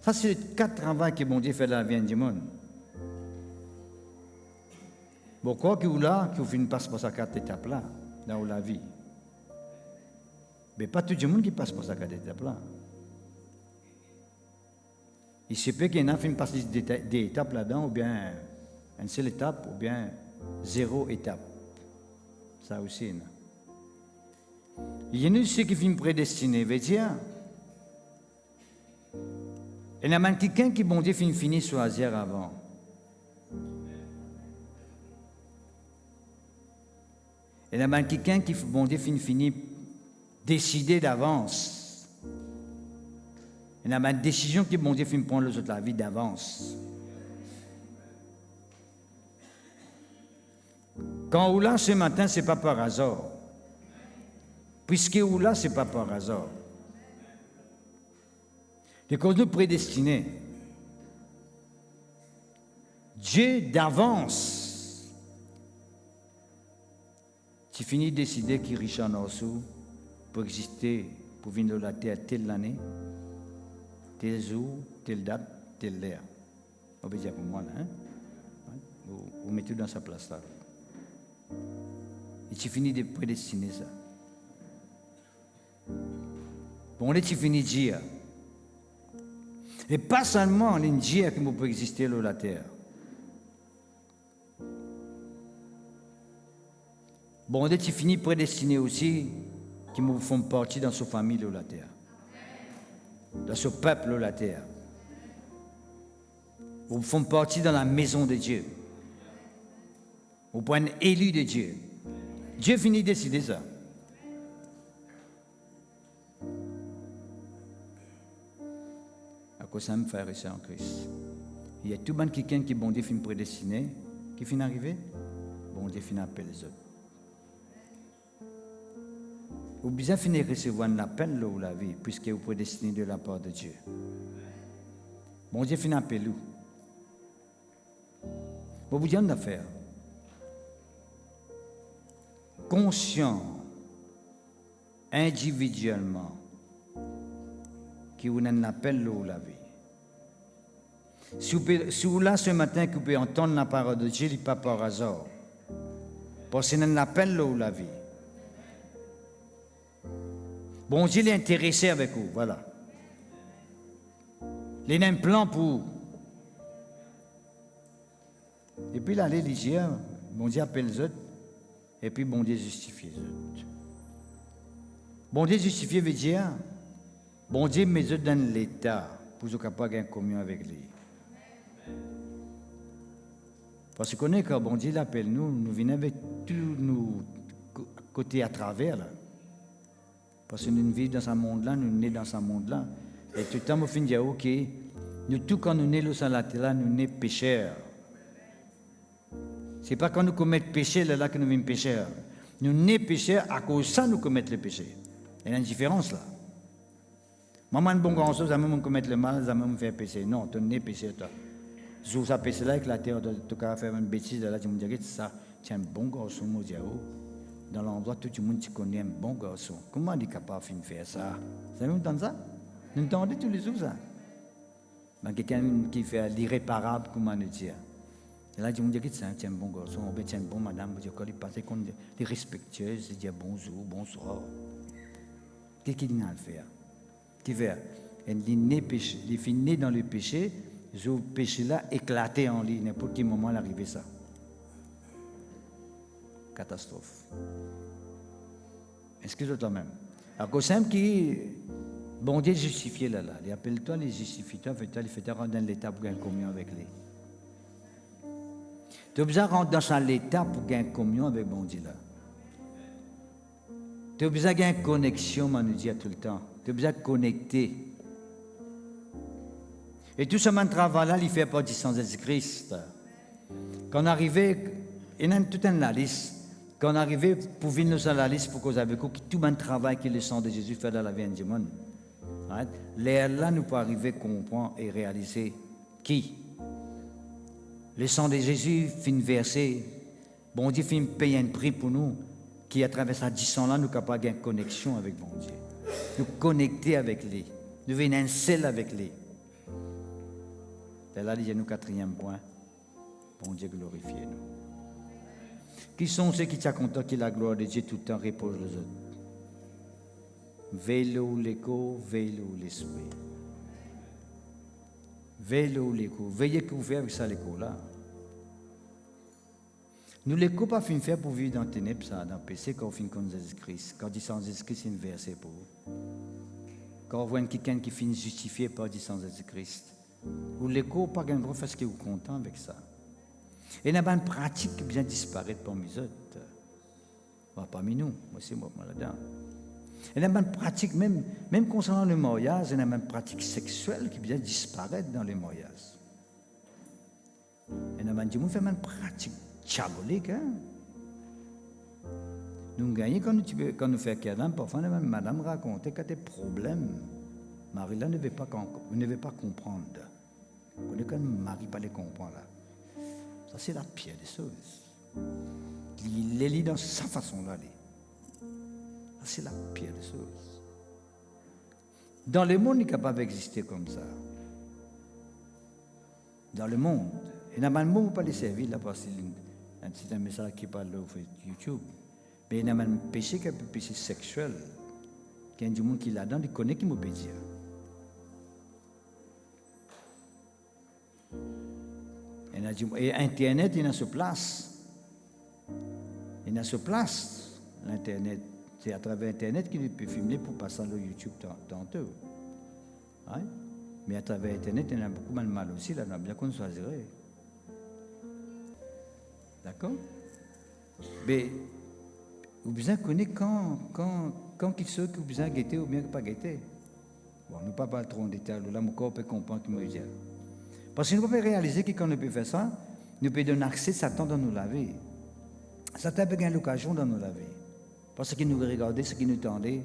Speaker 3: Ça, c'est les 4 travaux que bon Dieu fait dans la vie du monde. Pourquoi que vous là, que vous ne passez pas ces 4 étapes-là, dans la vie? Mais pas tout le monde qui passe par ces 4 étapes-là. Il se peut qu'il y en a qui passent des étapes là-dedans, ou bien une seule étape, ou bien 0 étape. Ça aussi, non? Il y en a ceux qui finissent prédestinés, veut dire. Il y a même quelqu'un qui, bon Dieu, finit choisir avant. Il y a même quelqu'un qui, bon Dieu, finit décider d'avance. Il y a même une décision qui, bon Dieu, finit prendre les autres la vie d'avance. Quand on est là ce matin, ce n'est pas par hasard. Puisque on est là, ce n'est pas par hasard. Et qu'on nous prédestinait. Dieu d'avance. Tu finis de décider qu'il est riche en orsou pour exister, pour venir de la terre telle année, tel jour, telle date, telle l'heure. On peut dire pour moi, là, hein? Vous mettez dans sa place là. Et tu finis de prédestiner ça. Bon, là, tu finis de dire. Et pas seulement une dire qui peut exister sur la terre. Bon, là, tu finis de prédestiner aussi qui me font partie dans sa famille sur la terre. Dans ce peuple sur la terre. Vous font partie dans la maison de Dieu. Vous pouvez être élu de Dieu. Dieu finit de décider ça. À cause de ça, mes frères et sœurs en Christ. Il y a tout le monde quelqu'un qui, bon Dieu, finit prédestiné, qui finit arrivé, bon Dieu finit appeler les autres. Vous bien finir recevoir un appel là où la vie, puisque vous prédestiné de la part de Dieu. Bon Dieu finit appeler vous. Vous vous dites une affaire. Conscient, individuellement, qui vous un appel là où la vie. Si vous là ce matin que vous pouvez entendre la parole de Dieu, il n'est pas par hasard. Parce que c'est un appel là où la vie. Bon Dieu est intéressé avec vous, voilà. Il a un plan pour vous. Et puis là, les dire, bon Dieu appelle les autres, et puis bon Dieu justifie les autres. Bon Dieu justifier veut dire, bon Dieu met les autres dans l'état pour être capable d'avoir une communion avec lui. Parce qu'on est quand bon Dieu l'appelle nous, nous venons avec tous nos côtés à travers là. Parce que nous vivons dans ce monde-là, nous nés dans ce monde-là. Et tout le temps, on finit de dire, ok, nous tout quand nous nés dans la terre, nous nés pécheurs. Ce n'est pas quand nous commettons péché là que nous sommes pécheurs. Nous nés pécheurs à cause de ça nous commettons le péché. Il y a une différence là. Maman, bon grand chose, ça même commettre le mal, ça même faire péché. Non, tu n'es péché toi. Si ça péché là avec la terre, tu vas faire une bêtise là, tu me dirais ça, tu es un bon garçon, mon Dieu. Dans l'endroit tout le monde tu connais un bon garçon. Comment tu es capable de faire ça? Ça nous entend ça? Nous entendons tous les jours ça. Mais quelqu'un qui fait l'irréparable, comment le dire? Et là, tu me dis que tu es un bon garçon, tu es une bonne madame, tu es passé comme des respectueuses, tu dis bonjour, bonsoir. Qu'est-ce qu'il a à faire? Qui fait? Il finit dans le péché, ce péché-là éclaté en lui, n'importe quel moment il arrive ça. Catastrophe. Excuse-toi toi-même. Alors, qu'au simple qui, bon Dieu justifié là, il appelle-toi les justificateurs, il fait rentrer dans l'état pour gagner communion avec lui. Tu as besoin de rentrer dans l'état pour gagner communion avec bon Dieu là. Tu as besoin de gagner connexion, on nous dit tout le temps. Tu as besoin de connecter. Et tout ce travail-là, il fait partie sans Jésus-Christ. Quand on arrivait, il y a toute une liste. Quand on arrivait pour venir dans la liste, pour qu'on ait tout le travail que le sang de Jésus fait dans la vie du monde. Là, nous pouvons arriver à comprendre et réaliser qui. Le sang de Jésus finit versé. Bon Dieu finit payer un prix pour nous, qui à travers ce sang-là, nous sommes capables d'avoir une connexion avec bon Dieu. Nous connecter avec lui. Nous devenir un seul avec lui. Et là, il y a nous quatrième point. Bon Dieu glorifiez nous. Qui sont ceux qui sont contents que la gloire de Dieu tout le temps repose les autres? Vélo l'écho, vélo l'esprit. Vélo l'écho. Veillez que vous faites avec ça l'écho là. Nous l'écho pas fin faire pour vivre dans les ténèbres, ça, dans le péché, quand on finit comme Jésus-Christ. Quand on dit sans Jésus-Christ, c'est une versée pour vous. Quand on voit quelqu'un qui finit justifié par dit sans Jésus-Christ. Ou l'écho, pas grand chose parce que vous êtes content avec ça. Et il y a une pratique qui vient disparaître parmi les autres. Parmi nous, moi c'est moi là-dedans. Il y a une pratique, même concernant le mariage, il y a une pratique sexuelle qui vient disparaître dans les mariages. Il y a une pratique diabolique. Hein? Nous gagnons quand nous faisons câlin, parfois même madame racontait qu'il y a des problèmes Marie-là ne veut pas comprendre. On ne Marie pas les comprendre là. Ça, c'est la pire des choses. Il les lit dans sa façon-là. Ça, c'est la pire des choses. Dans le monde, il est capable d'exister comme ça. Dans le monde. Et normalement, vous ne pouvez pas les servir là parce que c'est un message qui parle sur YouTube. Mais il y a un péché qui est un péché sexuel. Il y a du monde qui est là-dedans, il connaît qui m'obéit. Et Internet, il a sa place. Il a sa place, l'Internet. C'est à travers Internet qu'il peut filmer pour passer sur YouTube tantôt. Ouais? Mais à travers Internet, il y en a beaucoup de mal aussi, là, on a bien qu'on choisirait. D'accord? Mais, vous besoin connaître quand qu'il soit que vous besoin guetter ou bien pas guetter. Bon, nous ne parlons pas trop en détail, là, mon corps peut comprendre ce que je veux dire. Parce que nous pouvons réaliser que quand nous pouvons faire ça, nous pouvons donner accès à Satan dans nos vie. Satan peut gagner l'occasion dans nos vie. Parce qu'il nous regarde, ce qu'il nous tendait,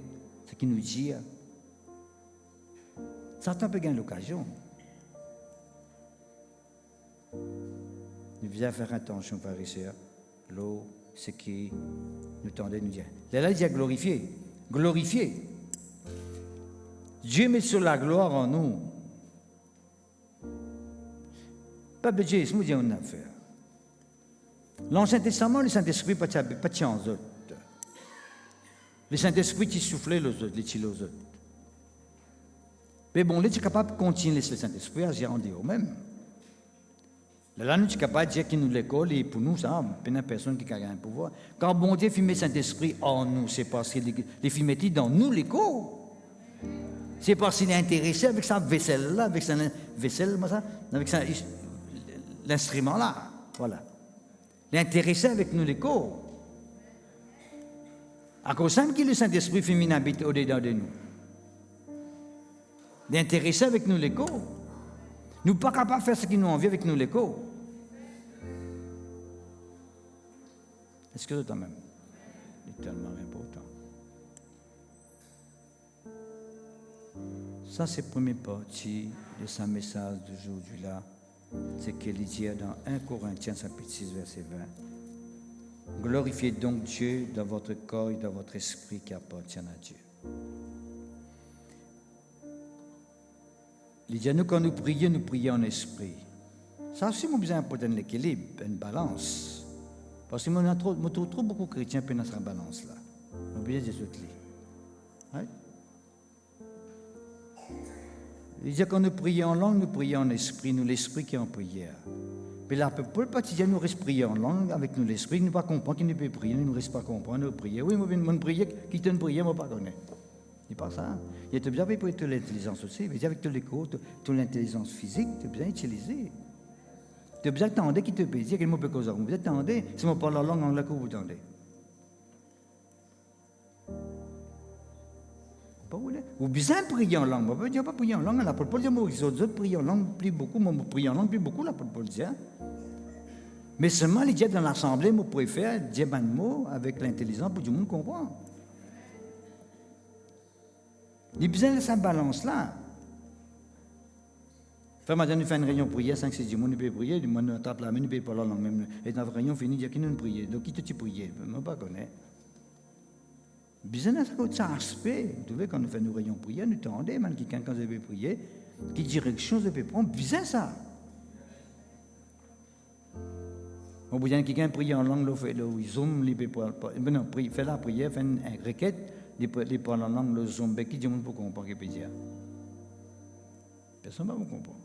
Speaker 3: ce qu'il nous dit. Satan peut gagner l'occasion. Nous devons faire attention, frères et sœurs. L'eau, ce qui nous tendait, nous dit. Là, il dit à glorifier. Glorifier. Dieu met sur la gloire en nous. Pas de Dieu, c'est nous disons une affaire. L'Ancien Testament, le Saint-Esprit, pas de chance. Le Saint-Esprit qui soufflait les autres, les tirs aux autres. Mais bon, là, tu es capable de continuer le Saint-Esprit à agir en Dieu même. Là, nous sommes capables de dire qu'il nous l'école et pour nous, ça, il n'y a personne qui a un pouvoir. Quand bon Dieu filme le Saint-Esprit en nous, c'est parce qu'il est filmé dans nous l'école. C'est parce qu'il est intéressé avec sa vaisselle-là, avec sa vaisselle, avec l'instrument-là. Voilà. Il est intéressé avec nous l'école. À cause de le Saint-Esprit féminin habite au-dedans de nous. Il est intéressé avec nous l'école. Nous ne sommes pas capables de faire ce qu'il nous envie avec nous l'école. Est-ce que c'est quand même? C'est tellement important. Ça, c'est la première partie de ce message d'aujourd'hui là. C'est qu'il dit dans 1 Corinthiens chapitre 6, verset 20. Glorifiez donc Dieu dans votre corps et dans votre esprit qui appartiennent à Dieu. Il dit à nous, quand nous prions en esprit. Ça aussi, nous besoin d'un l'équilibre, une balance. Parce que nous trouve trop beaucoup de chrétiens dans cette balance-là. Nous oublions des autres. Ouais? Il dit quand nous prions en langue, nous prions en esprit, nous l'esprit qui est en prière. Mais là, pour le quotidien, nous restons prier en langue avec nous l'esprit, nous ne pas comprendre qu'il ne peut prier, nous ne restons pas comprendre, nous prions. Oui, moi, mon prière, qui te prier, moi, pas donner. C'est pas ça. Il y a besoin pour toute l'intelligence aussi, mais avec tout l'écho, toute l'intelligence physique, tu as besoin d'utiliser. Tu as besoin d'attendre qui te peut dire, quel mot peut causer. Vous besoin d'attendre, si on parle la langue anglaise, vous attendez. Vous besoin de prier en langue. Vous ne pouvez pas prier en langue. L'apôtre Paul dit, moi, les autres prient en langue plus beaucoup. Moi, je prie en langue plus beaucoup, l'apôtre Paul dit. Mais seulement, les dieux dans l'assemblée, moi, préfère dire un mot avec l'intelligence pour que tout le monde comprenne. Il y a besoin de cette balance-là. Enfin, maintenant, nous faisons une réunion prière, 5-6 jours, nous pouvons prier, nous attrape la main, nous pouvons parler en langue même. Et dans la réunion finie, il y a qui nous prier. Donc, qui te prier? Je ne pas connaître. Besoin de cet aspect. Vous savez, quand nous faisons une réunion prière, nous tendons, quelqu'un, quand vous avez prier, quelle direction vous pouvez prendre? Besoin de ça. On besoin de quelqu'un prier en langue, le zoom, fait la prière, fait une requête, il parle en langue, le zoom, qui dit pour comprendre ce qu'il peut dire? Personne ne va comprendre.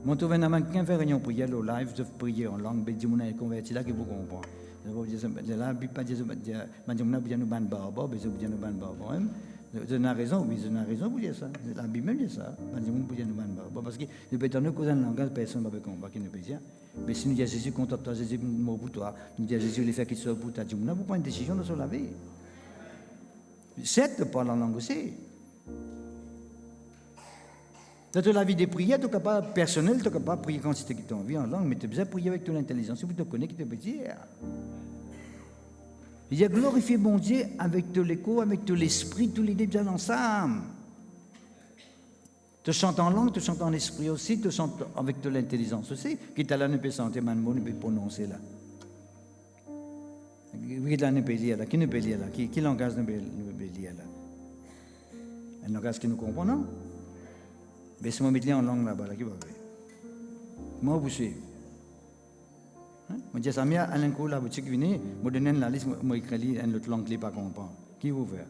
Speaker 3: Mon trouve un amant qui fait réunion prière, le live, de prier en langue, il dit mon est converti là, qui vous comprend. Là, pas dire, nous bien nous ban barbe, mais vous dire nous ban barbe. Vous avez raison, oui, vous avez raison pour dire ça. La Bible même dit ça. Nous bien nous ban barbe, parce que nous peut être cause en langage, personne ne va comprendre qui nous peut dire. Mais si nous disons Jésus contre toi, Jésus mort pour toi, nous disons Jésus les fait qu'il soit pour toi, nous n'avons pas une décision sur la vie. C'est de parler en langue aussi. Dans la vie des prières, tu n'es pas personnel, tu n'es pas prier quand tu as envie en langue, mais tu as besoin de prier avec toute l'intelligence, tu te connais qui te peut dire. Il y a glorifier bon Dieu avec tout l'écho, avec tout l'esprit, tous les deux bien ensemble. Tu chantes en langue, tu chantes en esprit aussi, tu chantes avec de l'intelligence aussi. Qui t'a là, ne peut chanter, man, ne peut prononcer là. Qui là, ne peut lire là. Qui ne peut lire là? Qui langage ne peut lire là? Un langage qui nous comprend, non? Mais si on met en langue là-bas, là, qui va faire? Moi, vous suivez. Je dis, ça m'a à l'encours la boutique venue, je donne la liste, je écris une autre langue qui ne pas comprendre. Qui vous fait?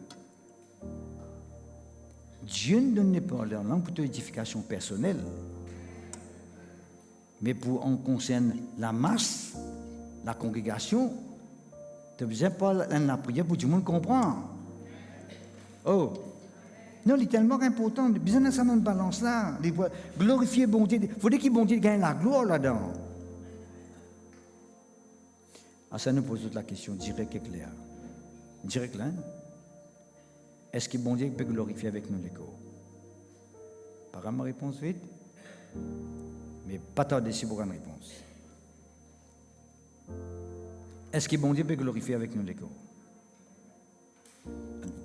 Speaker 3: Dieu ne donne pas leur langue pour l'édification personnelle, mais pour en concerne la masse, la congrégation, tu n'as besoin pas la prière pour que tout le monde comprenne. Oh! Non, c'est tellement important. Il y a besoin de cette même balance-là. Glorifier bon Dieu. Il faut que bon Dieu gagne la gloire là-dedans. Ah, ça nous pose toute la question directe et claire. Direct là. Est-ce que bon Dieu peut glorifier avec nous l'écho? Par ma réponse vite. Mais pas tarder si pour une réponse. Est-ce que bon Dieu peut glorifier avec nous l'écho?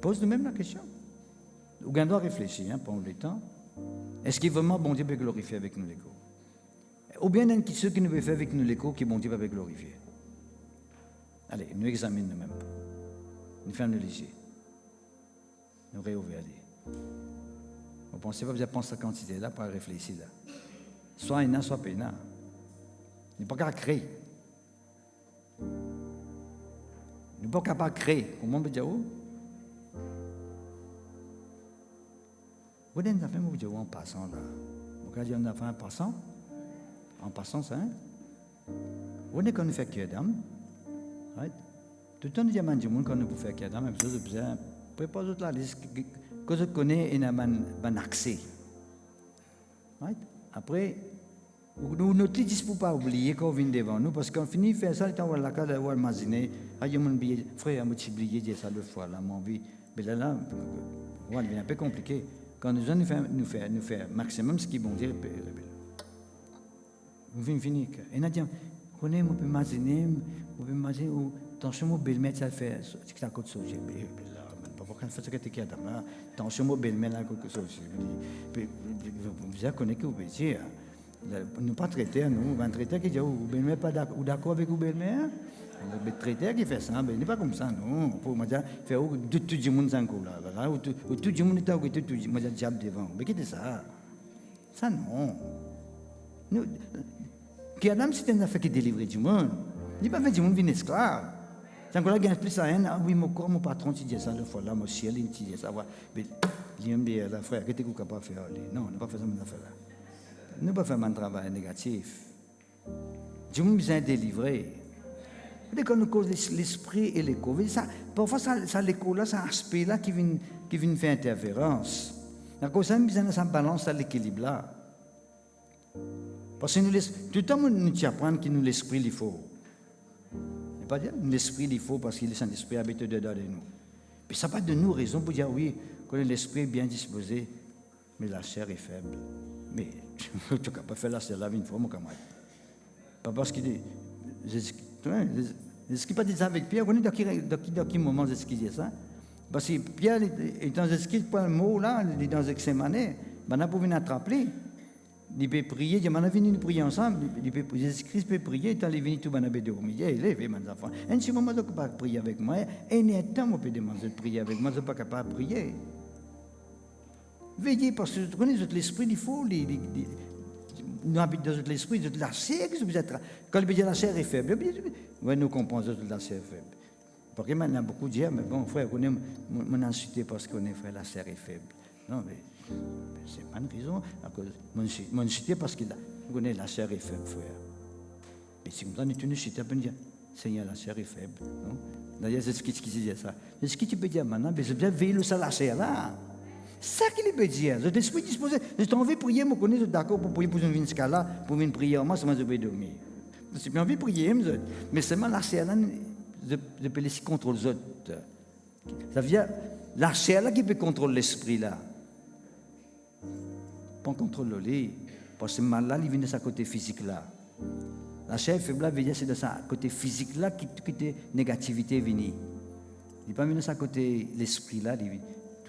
Speaker 3: Pose nous-mêmes la question. Ou bien on doit réfléchir pendant le temps. Est-ce que vraiment bon Dieu peut glorifier avec nous l'écho? Ou bien ceux qui ne peuvent faire avec nous l'écho, qui bon Dieu peut glorifier? Allez, nous examinons nous-mêmes. Nous faisons le léger. Nous réouvrons. Vous ne pensez pas que vous avez pensé à la quantité là pour réfléchir là. Soit il y en a, soit pas il y en a. Il n'est pas capable de créer. Il n'est pas capable de créer. Comment on peut dire où? Vous avez fait vous dire en passant là. Vous avez dit on a fait en passant? En passant, ça, hein? Vous avez connu faire qu'il y a d'âme? Right? Tout le temps, il y a des gens qui ont fait qu'il y a d'âme, mais vous avez besoin. Pas d'autres là, que je connais, il y a un accès. Right? Après, nous ne disons pas oublier qu'on vient devant nous, parce qu'on finit de faire ça, on va la carte, on va imaginer, il y a un billet, frère, on va oublier ça deux fois, là, mon vie. Mais là, on devient un peu compliqué. Quand nous faisons maximum ce qui est bon dire, nous finissons. Et nous disons, on peut imaginer, où, attention, mon belle-mère, ça fait, c'est que ça coûte ça, quand on fait ce que tu as dit, attention, mon belle-mère, là, quelque chose. Vous connaissez que vous pouvez dire. Nous pas traiter, nous, un traiteur qui dit, vous belle-mère pas d'accord avec vous belle-mère? Le traiteur qui fait ça, n'est pas comme ça, non. Pour moi, faire tout le monde en cours là, tout le monde est à côté, tout le monde est diable devant. Mais qu'est-ce que c'est ça? Ça, non. Qui Adam, c'est une affaire qui délivre du monde. Il n'est pas fait du monde venir esclave. C'est encore là, il y a plus à rien. Ah oui, mon patron, tu dis ça, le fois là, mon ciel, il dit ça. Mais il me dit, la frère, qu'est-ce que tu es capable de faire? Non, on ne pas faire ça, mon affaire là. On ne pas faire un travail négatif. Dieu nous besoin de délivrer. Dès qu'on nous cause l'esprit et l'écho, parfois, ça l'écho là, c'est un aspect là qui vient faire interférence. Donc, ça nous besoin de ça balance, à l'équilibre là. Parce que tout le temps, nous apprenons que nous l'esprit, il faut. Pas dire l'esprit il faut parce qu'il est un esprit habité dedans de nous. Puis ça n'a pas de nous raison pour dire oui, que l'esprit est bien disposé, mais la chair est faible. Mais tu n'as pas fait la chair là une fois, mon camarade. Pas parce qu'il dit. Est-ce qu'il pas dit ça avec Pierre? Vous connaissez dans quel moment est-ce qu'il dit ça? Parce que Pierre est dans ce qu'il pas le mot là, il est dans Gethsemane, on a pour venir attraper. Il peut prier, il m'a venu prier ensemble, Jésus-Christ peut prier, il est venu tout le monde dormir, il est levé, mes enfants. Et si moi, je ne peux pas prier avec moi, et il y a un temps où on peut demander de prier avec moi, je ne suis pas capable de prier. Veillez, parce que vous connaissez l'esprit, il faut, nous habitons dans l'esprit, la chair, quand il dit la chair est faible, oui, nous comprenons que la chair est faible. Parce que maintenant, beaucoup disent, mais bon, frère, on est insulté parce qu'on est frère, la chair est faible. Non, mais c'est pas une raison. Mon cité parce qu'il connaît la chair est faible, frère. Et si vous êtes une cité, vous dire, Seigneur, la chair est faible. D'ailleurs, c'est ce qui dit ça. Mais ce que tu peux dire maintenant, c'est bien veiller sur la chair là. C'est ça qu'il peut dire. Je suis disposé. Je t'en veux prier, je connais, d'accord pour prier pour une là, pour une prière, moi, je vais dormir. J'ai bien envie de prier, mais seulement la chair là, je peux laisser contrôler les autres. Ça veut dire, la chair là qui peut contrôler l'esprit là. Pas contrôler, parce que mal là, il vient de sa côté physique là. La chair faible là, c'est de sa côté physique là qui est négativité vient. Il n'est pas venu de sa côté l'esprit là, tout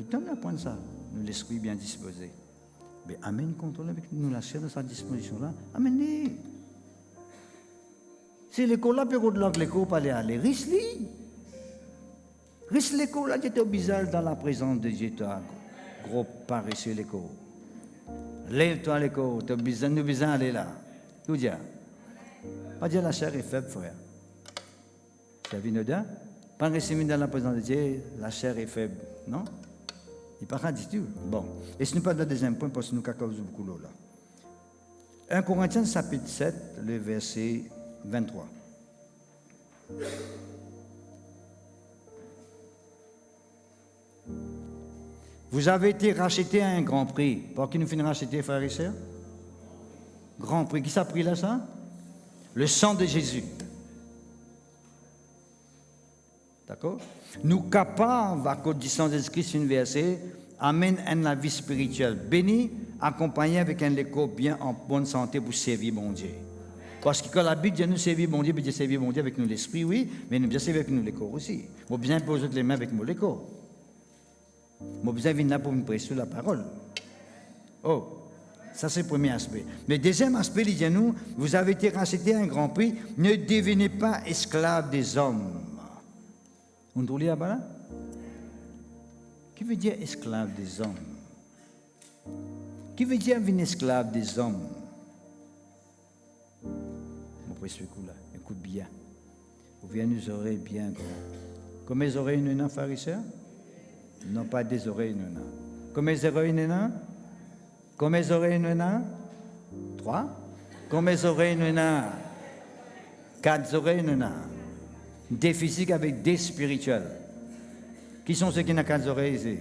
Speaker 3: le temps on apprend ça, l'esprit bien disposé. Mais amène contrôle avec nous, la chair de sa disposition là. Amenez. Si l'école là, peut de l'école pas aller, risque-li. Risque l'école là, j'étais bizarre dans la présence de Dieu, toi, gros paresseux l'école. Lève-toi l'école, tu as besoin d'aller là. Tout dire. Pas dire la chair est faible, frère. C'est vinodin. Pas rester dans la présence de Dieu, la chair est faible. Non? Il n'y a pas du tout. Bon. Et ce n'est pas le deuxième point parce que nous avons beaucoup là. 1 Corinthiens chapitre 7, le verset 23. Vous avez été rachetés à un grand prix. Par qui nous finissons racheter, frères et sœurs? Grand prix. Qui s'est pris là, ça? Le sang de Jésus. D'accord? Nous capables, à cause du sang de Jésus-Christ, une verset, amène la vie spirituelle. Béni, accompagné avec un écho bien en bonne santé pour servir mon Dieu. Parce que quand la Bible dit nous servir mon Dieu, Dieu servir mon Dieu avec nous l'esprit, oui, mais nous bien servir avec nous l'écho aussi. Moi, bien poser les mains avec mon l'écho. Moi, besoin de venir là pour me prêcher la parole. Oh, ça c'est le premier aspect. Mais le deuxième aspect, il dit à nous, vous avez été rachetés à un grand prix, ne devenez pas esclaves des hommes. On doit lire là? Qui veut dire esclave des hommes? Qui veut dire venir esclave des hommes? Mon précieux coup là, écoute bien. Ouvrez nos oreilles bien gros. Combien les oreilles nous avons, frères et sœurs? Non, pas des oreilles nous avons. Combien les oreilles nous avons? Combien les oreilles nous avons? 3. Combien les oreilles nous avons? 4 oreilles nous avons. Des physiques avec des spirituels. Qui sont ceux qui n'ont 4 oreilles ici?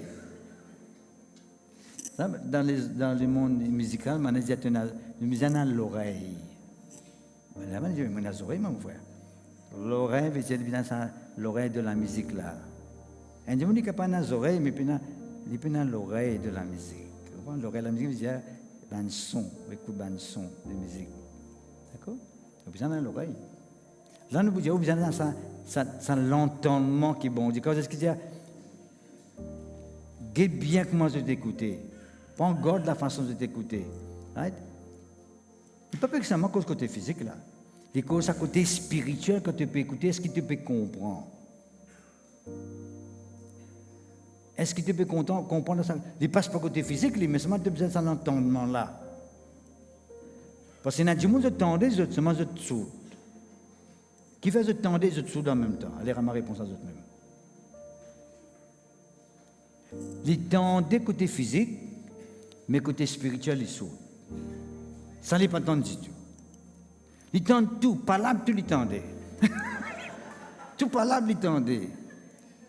Speaker 3: Dans le monde musical, nous avons l'oreille. Nous avons les oreilles, mon frère. L'oreille, c'est l'oreille de la musique là. Et je ne dis pas dans les oreilles, mais il y a l'oreille de la musique. L'oreille de la musique, c'est un son, écoute un son de musique. D'accord? Vous avez besoin de l'oreille. Là, nous vous avez besoin de l'entendement qui est bon. Quand est-ce qu'il dit, guette bien comment je t'écouter. Prends garde la façon de t'écouter. Right? Il ne peut pas que ça manque au côté physique là. Les causes à côté spirituel que tu peux écouter, est-ce que tu peux comprendre? Est-ce que tu peux comprendre ça? Il ne passe pas côté physique, mais seulement tu as besoin de l'entendement là. Parce qu'il y a des gens qui t'entendent, les autres seulement te sautent. Qui fait t'entendre, les autres sautent en même temps. Allez, à ma réponse à eux même. Ils tendent côté physique, mais côté spirituel, ils sautent. Ça n'est pas entendu du tout. Ils tendent tout, palabre, tout, ils tendaient. Tout palabre, ils tendaient.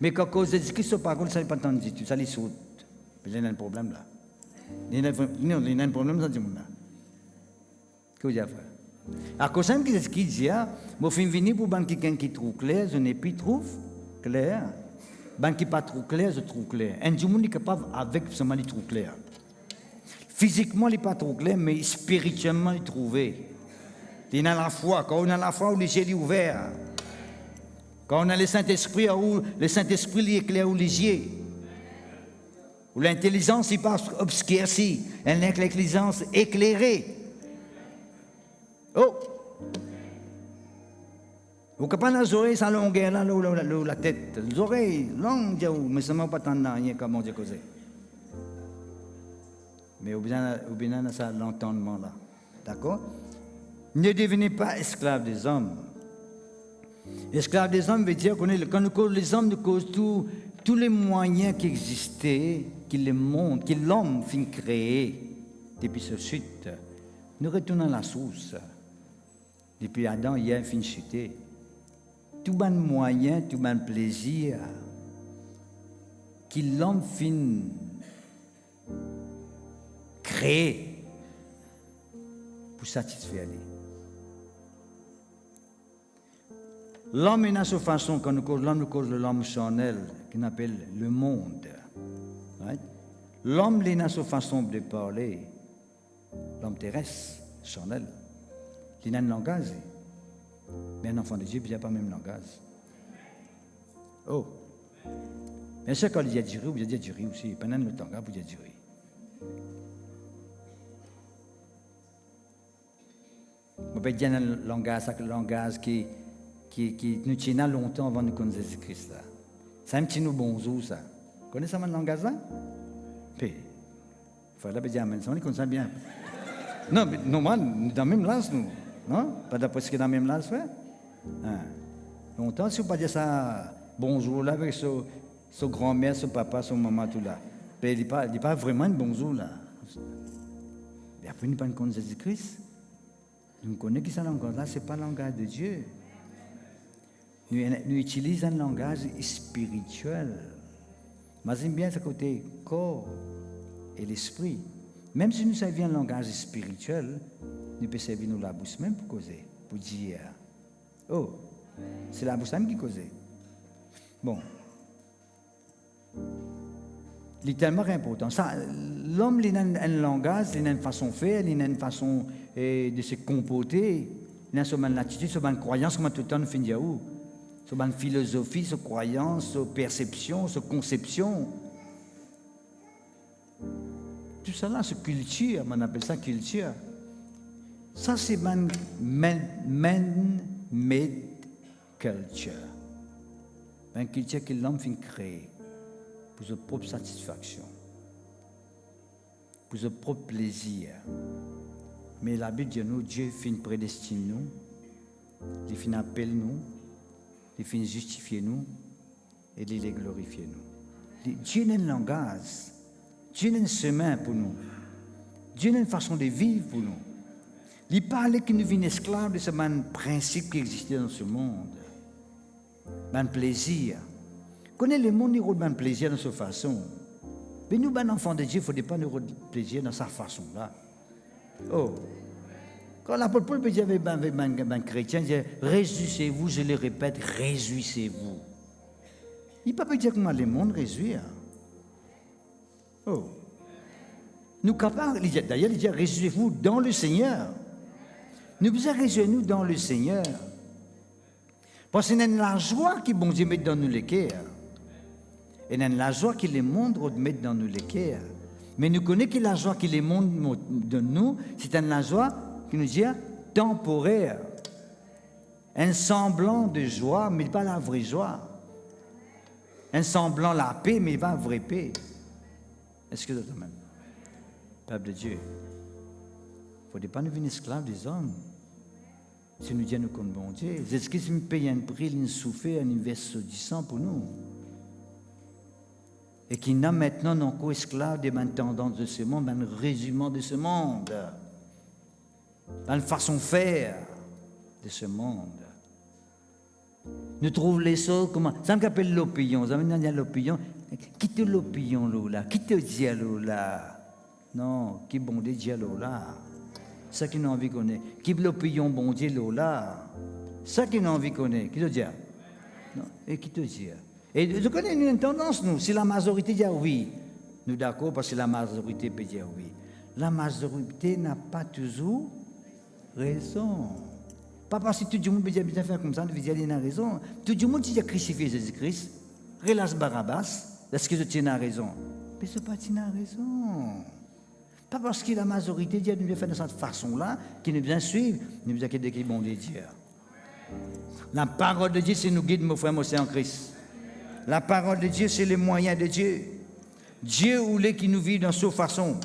Speaker 3: Mais quand cause de Christ, par contre, ça n'est pas entendu du tout, ça les saute. Il y a un problème là. Il y a un problème dans ce monde-là. Que vous dites, frère? À cause de ce qu'il dit, je suis venu pour quelqu'un qui trouve clair, je n'ai plus trouve clair. Quelqu'un qui n'est pas trop clair, je trouve clair. Un monde est capable avec seulement il trouve clair. Physiquement, il n'est pas trop clair, mais spirituellement, il trouve. Il a la foi. Quand on a la foi, les yeux sont ouverts. Quand on a le Saint-Esprit, le Saint-Esprit éclaire les yeux. Où l'intelligence, il passe obscurcie. Elle n'est que l'intelligence éclairée. Oh! Vous comprenez les oreilles, ça longueur là, la tête. Les oreilles, longues, mais seulement pas tant rien comme on dit causer. Mais au bien de ça, l'entendement là. D'accord? Ne devenez pas esclaves des hommes. Esclaves des hommes veut dire que quand nous causons les hommes, nous causons tous les moyens qui existaient, qui l'homme fin créer. Depuis ce suite, nous retournons à la source. Depuis Adam, il y a un fin chuté. Tout bon moyen, tout bon plaisir, qui l'homme fin créer pour satisfaire lui. L'homme est dans sa façon, quand nous cause l'homme charnel, qu'on appelle le monde. Right? L'homme est dans sa façon de parler, l'homme terrestre, charnel. Il a un langage. Mais un enfant de Dieu, il n'a pas le même langage. Oh! Bien sûr, quand il y a du riz, il y a du riz aussi. Pendant le temps, il y a du riz. On peut dire un langage qui nous tient longtemps avant de nous connaître Jésus-Christ. C'est un petit nous bonjour, ça. Vous connaissez ce langage là? Puis, il faut dire amen, ça, on connaît ça bien. Non, mais normalement, dans le même lance, nous. Non? Pas d'après ce que dans le même lance, ouais? Longtemps, si vous ne pas dire ça, bonjour là, avec son grand-mère, son papa, son maman, tout là. Mais il n'est pas vraiment un bonjour là. Et après, nous ne connaissons pas Jésus-Christ. Nous connaissons que ce langage-là, ce n'est pas le langage de Dieu. Nous utilisons un langage spirituel. Mais j'aime bien ce côté corps et l'esprit. Même si nous savions un langage spirituel, nous pouvons servir nous la bouche même pour causer, pour dire. Oh, c'est la bouche même qui cause. Bon. C'est tellement important. L'homme, il a un langage, il a une façon de faire, il a une façon de se comporter, il a une attitude, une croyance, comme tout le temps nous finit où. Sur une philosophie, sur croyance, sur perception, sur conception. Tout ça là, c'est culture, on appelle ça culture. Ça, c'est man-made culture. Une culture que l'homme finit créer pour sa propre satisfaction, pour son propre plaisir. Mais la Bible dit nous, Dieu finit prédestiner nous, il finit appeler nous, il finit justifier nous et il les glorifier nous. Dieu a un langage, Dieu a un chemin pour nous, Dieu a une façon de vivre pour nous. Il parle que nous sommes esclaves de ce principe qui existait dans ce monde, un plaisir. Connaît le monde, il a un plaisir dans sa façon. Mais nous, les enfants de Dieu, il ne faut pas nous avoir plaisir dans sa façon là. Oh! Quand l'apôtre Paul peut dire avec un chrétien, il dit réjouissez-vous, je le répète, réjouissez-vous. Il ne peut pas dire comment le monde réjouir. Oh! Nous capables, d'ailleurs, il dit réjouissez-vous dans le Seigneur. Nous devons réjouir-nous dans le Seigneur. Parce que c'est la joie qui bon Dieu met dans nous les cœurs. Et c'est la joie que le monde met dans nous les cœurs. Mais nous connaissons que la joie que le monde donne nous, c'est la joie qui nous dit temporaire. Un semblant de joie, mais pas la vraie joie. Un semblant la paix, mais pas la vraie paix. Est-ce que c'est même? Peuple de Dieu, il ne faut pas nous devenir esclaves des hommes. Si nous disons comme bon Dieu, Jésus-Christ nous paye un prix, il nous souffre, un investissement du sang pour nous. Et qui n'a maintenant non qu'esclaves des tendances de ce monde, un résumé de ce monde, une façon de faire de ce monde. Nous trouvons les choses comment ça m'appelle l'opinion. Ça me dit l'opinion. Qui te l'opinion là? Qui te dit là? Non, qui bon Dieu là? Ça qui n'a envie de connaître. Qui l'opinion bon Dieu là? Ça qui n'a envie de connaître. Qui te dit? Non. Et qui te dit? Et je connais une tendance, nous. Si la majorité dit oui, nous d'accord parce que la majorité peut dire oui. La majorité n'a pas toujours raison. Pas parce que tout le monde peut dire bien faire comme ça, nous dire qu'il a raison. Tout le monde dit qu'il a crucifié Jésus-Christ, relâche Barabbas, est-ce que je tiens à raison? Mais ce n'est pas qu'il a raison. Pas parce que la majorité dit qu'il nous faire de cette façon-là, qu'il nous vient suivre, nous vient qu'il décrit bon Dieu. La parole de Dieu, c'est nous guide, mon frère, mon Seigneur en Christ. La parole de Dieu, c'est les moyens de Dieu. Dieu voulait qu'il nous vive dans sa façon,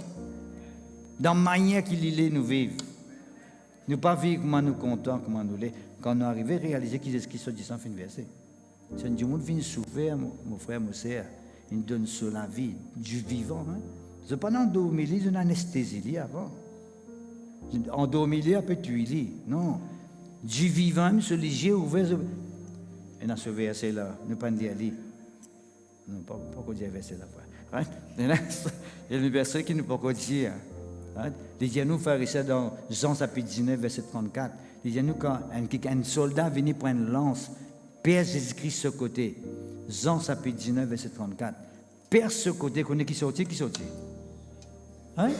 Speaker 3: dans la manière qu'il est nous vivre. Nous pas vivre comment nous comptons, comment nous l'est. Quand nous arrivons à réaliser qu'ils sont dit sans fin de verset. C'est du monde vient souffrir, mon frère, mon sœur. Il donne sur la vie du vivant. Hein? C'est pas dans l'endormir, c'est une anesthésie avant. Endormir, après tuer. Non. Du vivant, sur les yeux ouverts. Et dans ce verset-là, nous ne pas dire lui. Non, pas dire verset là. Il y a un verset qui nous peut pas dire. Il dit à nous faire ça dans Jean chapitre 19, verset 34. Il dit à nous quand un soldat venait prendre une lance, perce Jésus-Christ ce côté. Jean chapitre 19, verset 34. Perce ce côté, qu'on est qui sortit? Hein?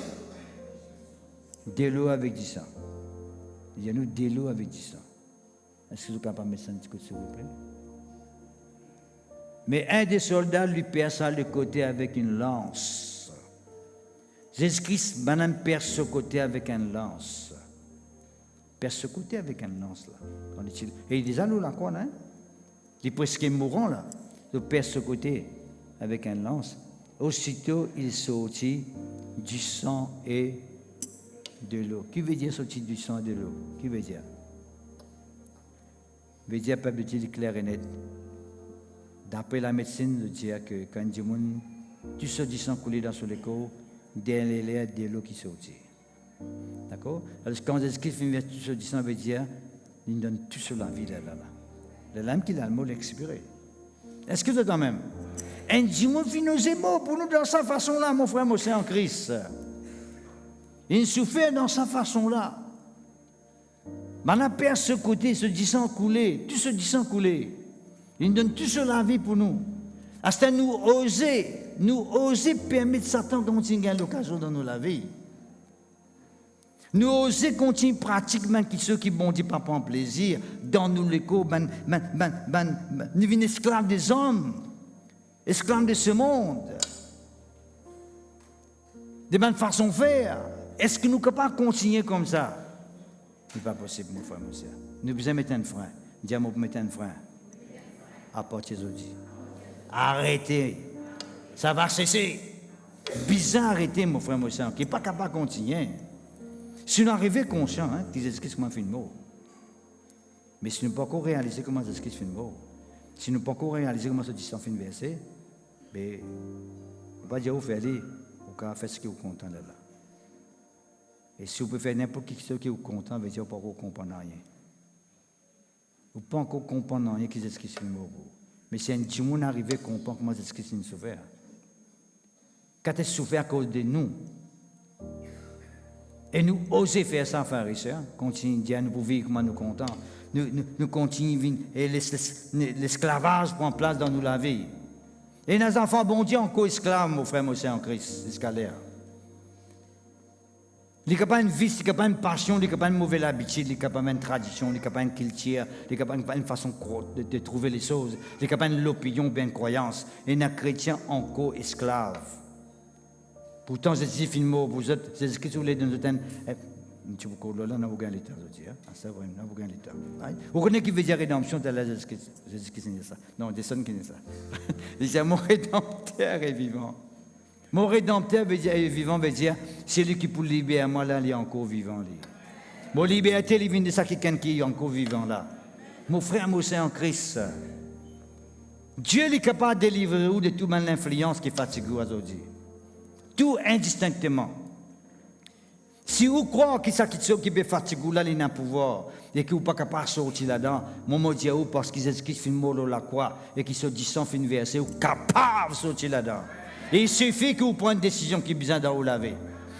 Speaker 3: De l'eau avec du sang. Il dit à nous de l'eau avec du sang. Est-ce que vous pouvez mettre ça un petit coup, s'il vous plaît? Mais un des soldats lui perça le côté avec une lance. Jésus-Christ, madame, perce ce côté avec une lance. persécuté avec un lance là. Et il disait nous la quoi là, il est presque mourant là, de persécuté avec un lance. Aussitôt il sortit du sang et de l'eau. Qui veut dire sortir du sang et de l'eau? Qui veut dire? Veut dire peuple de Dieu clair et net. D'après la médecine, de dire que quand tu sors du sang coulé dans son corps, derrière l'air de l'eau qui sortit. D'accord? Alors quand Jésus-Christ fait tout ce du sang, veut dire il donne tout sur la vie là. Le lame qu'il a le mot l'expirer. Est-ce que c'est quand même? Un dimanche fait nos émots pour nous dans sa façon-là, mon frère, moi c'est en Christ. Il souffre dans sa façon-là. Mais on a persécuté ce du sang coulé, tout ce du sang coulé. Il nous donne tout sur la vie pour nous. À nous oser permettre Satan de continuer l'occasion dans nos vie. Nous oser continuer pratiquement ceux qui bon Dieu pas prendre plaisir dans nous l'écho, nous sommes esclaves des hommes, esclaves de ce monde, de bonnes façons de faire. Est-ce que nous ne pouvons pas continuer comme ça? Ce n'est pas possible, mon frère, monsieur. Nous devons mettre un frein. Dieu m'a mettre un frein. À partir d'aujourd'hui. Arrêtez. Ça va cesser. Bizarre arrêter, mon frère, monsieur, qui n'est pas capable de continuer. Si nous arrivons conscients, que Jésus-Christ m'a fait une mot. Mais si nous ne pouvons pas réaliser comment Jésus-Christ fait une mot, si nous ne pouvons pas réaliser comment ce disant fait une versée, ben, on ne peut pas dire où faire aller, on peut faire ce qui est content là. Et si vous pouvez faire n'importe qui qui est content, veut dire qu'on ne peut pas comprendre rien. Vous ne pouvez pas encore comprendre rien qui Jésus-Christ fait une mot. Mais si un dimanche arrive à comprendre comment Jésus-Christ nous souffert, quand il souffert à cause de nous, et nous osons faire ça, frères et sœurs, continuer à nous vivre comme nous contents, nous continuons et l'esclavage prend place dans nous la vie. Et nos enfants, bon Dieu, encore esclaves, mon frère, mon Seigneur en Christ, escalaire. Il n'y a pas une vie, il n'y a pas une passion, il n'y a pas une mauvaise habitude, il n'y a pas une tradition, il n'y a pas une culture, il n'y a pas une façon de trouver les choses, il n'y a pas une opinion, bien une croyance. Et les chrétiens encore esclaves. Pourtant, Jésus fait une mot, vous êtes, Jésus-Christ, vous voulez dans notre tu vous connaissez là, vous gagnez l'état, ça va, vous gagnez l'état. Vous connaissez qui veut dire rédemption, c'est là Jésus-Christ dit ça. Non, des sons qui disent ça. Il dit mon rédempteur est vivant. Mon rédempteur est vivant, veut dire, c'est lui qui pour libérer moi là, il est encore vivant. Mon liberté, il vient de ça, quelqu'un qui est encore vivant là. Mon frère, moi, c'est en Christ. Dieu est capable de délivrer vous de toute l'influence qui fatigue aujourd'hui. Tout indistinctement. Si vous croyez que ça qui peut fatiguer, là, il a un pouvoir, et que vous n'êtes pas capable de sortir là-dedans, mon Dieu, parce qu'ils Jésus-Christ fait une mot la croix, et qu'ils se disent fait une versée, vous êtes capable de sortir là-dedans. Et il suffit que vous preniez une décision qui est besoin de vous laver.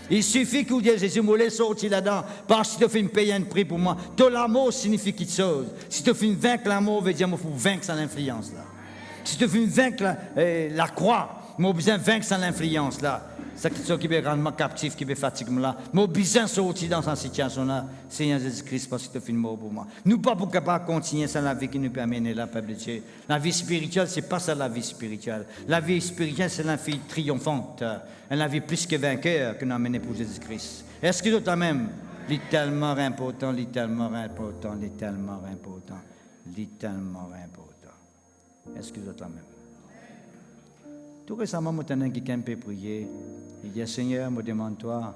Speaker 3: Il suffit que vous dites, Jésus, je vais sortir là-dedans, parce que si tu fais payer un prix pour moi, tout l'amour signifie quelque chose. Si tu fais vaincre l'amour, veut dire qu'il faut vaincre son influence là. Si tu fais vaincre la croix, j'ai besoin de vaincre son influence là. C'est quelque chose qui est grandement captif, qui est fatigué là. J'ai besoin de sortir dans cette situation-là, Seigneur Jésus-Christ, parce que tu fais une mort pour moi. Nous ne pouvons pas capable continuer sans la vie qui nous permet de la peuple de Dieu. La vie spirituelle, ce n'est pas ça la vie spirituelle. La vie spirituelle, c'est la vie triomphante. La vie plus que vainqueur que nous avons menée pour Jésus-Christ. Est-ce que toi même, tellement important, tellement important, tellement important, tellement important. Est-ce que toi même? Tout récemment, je suis quelqu'un qui peut prier. Il dit, Seigneur, je demande-toi,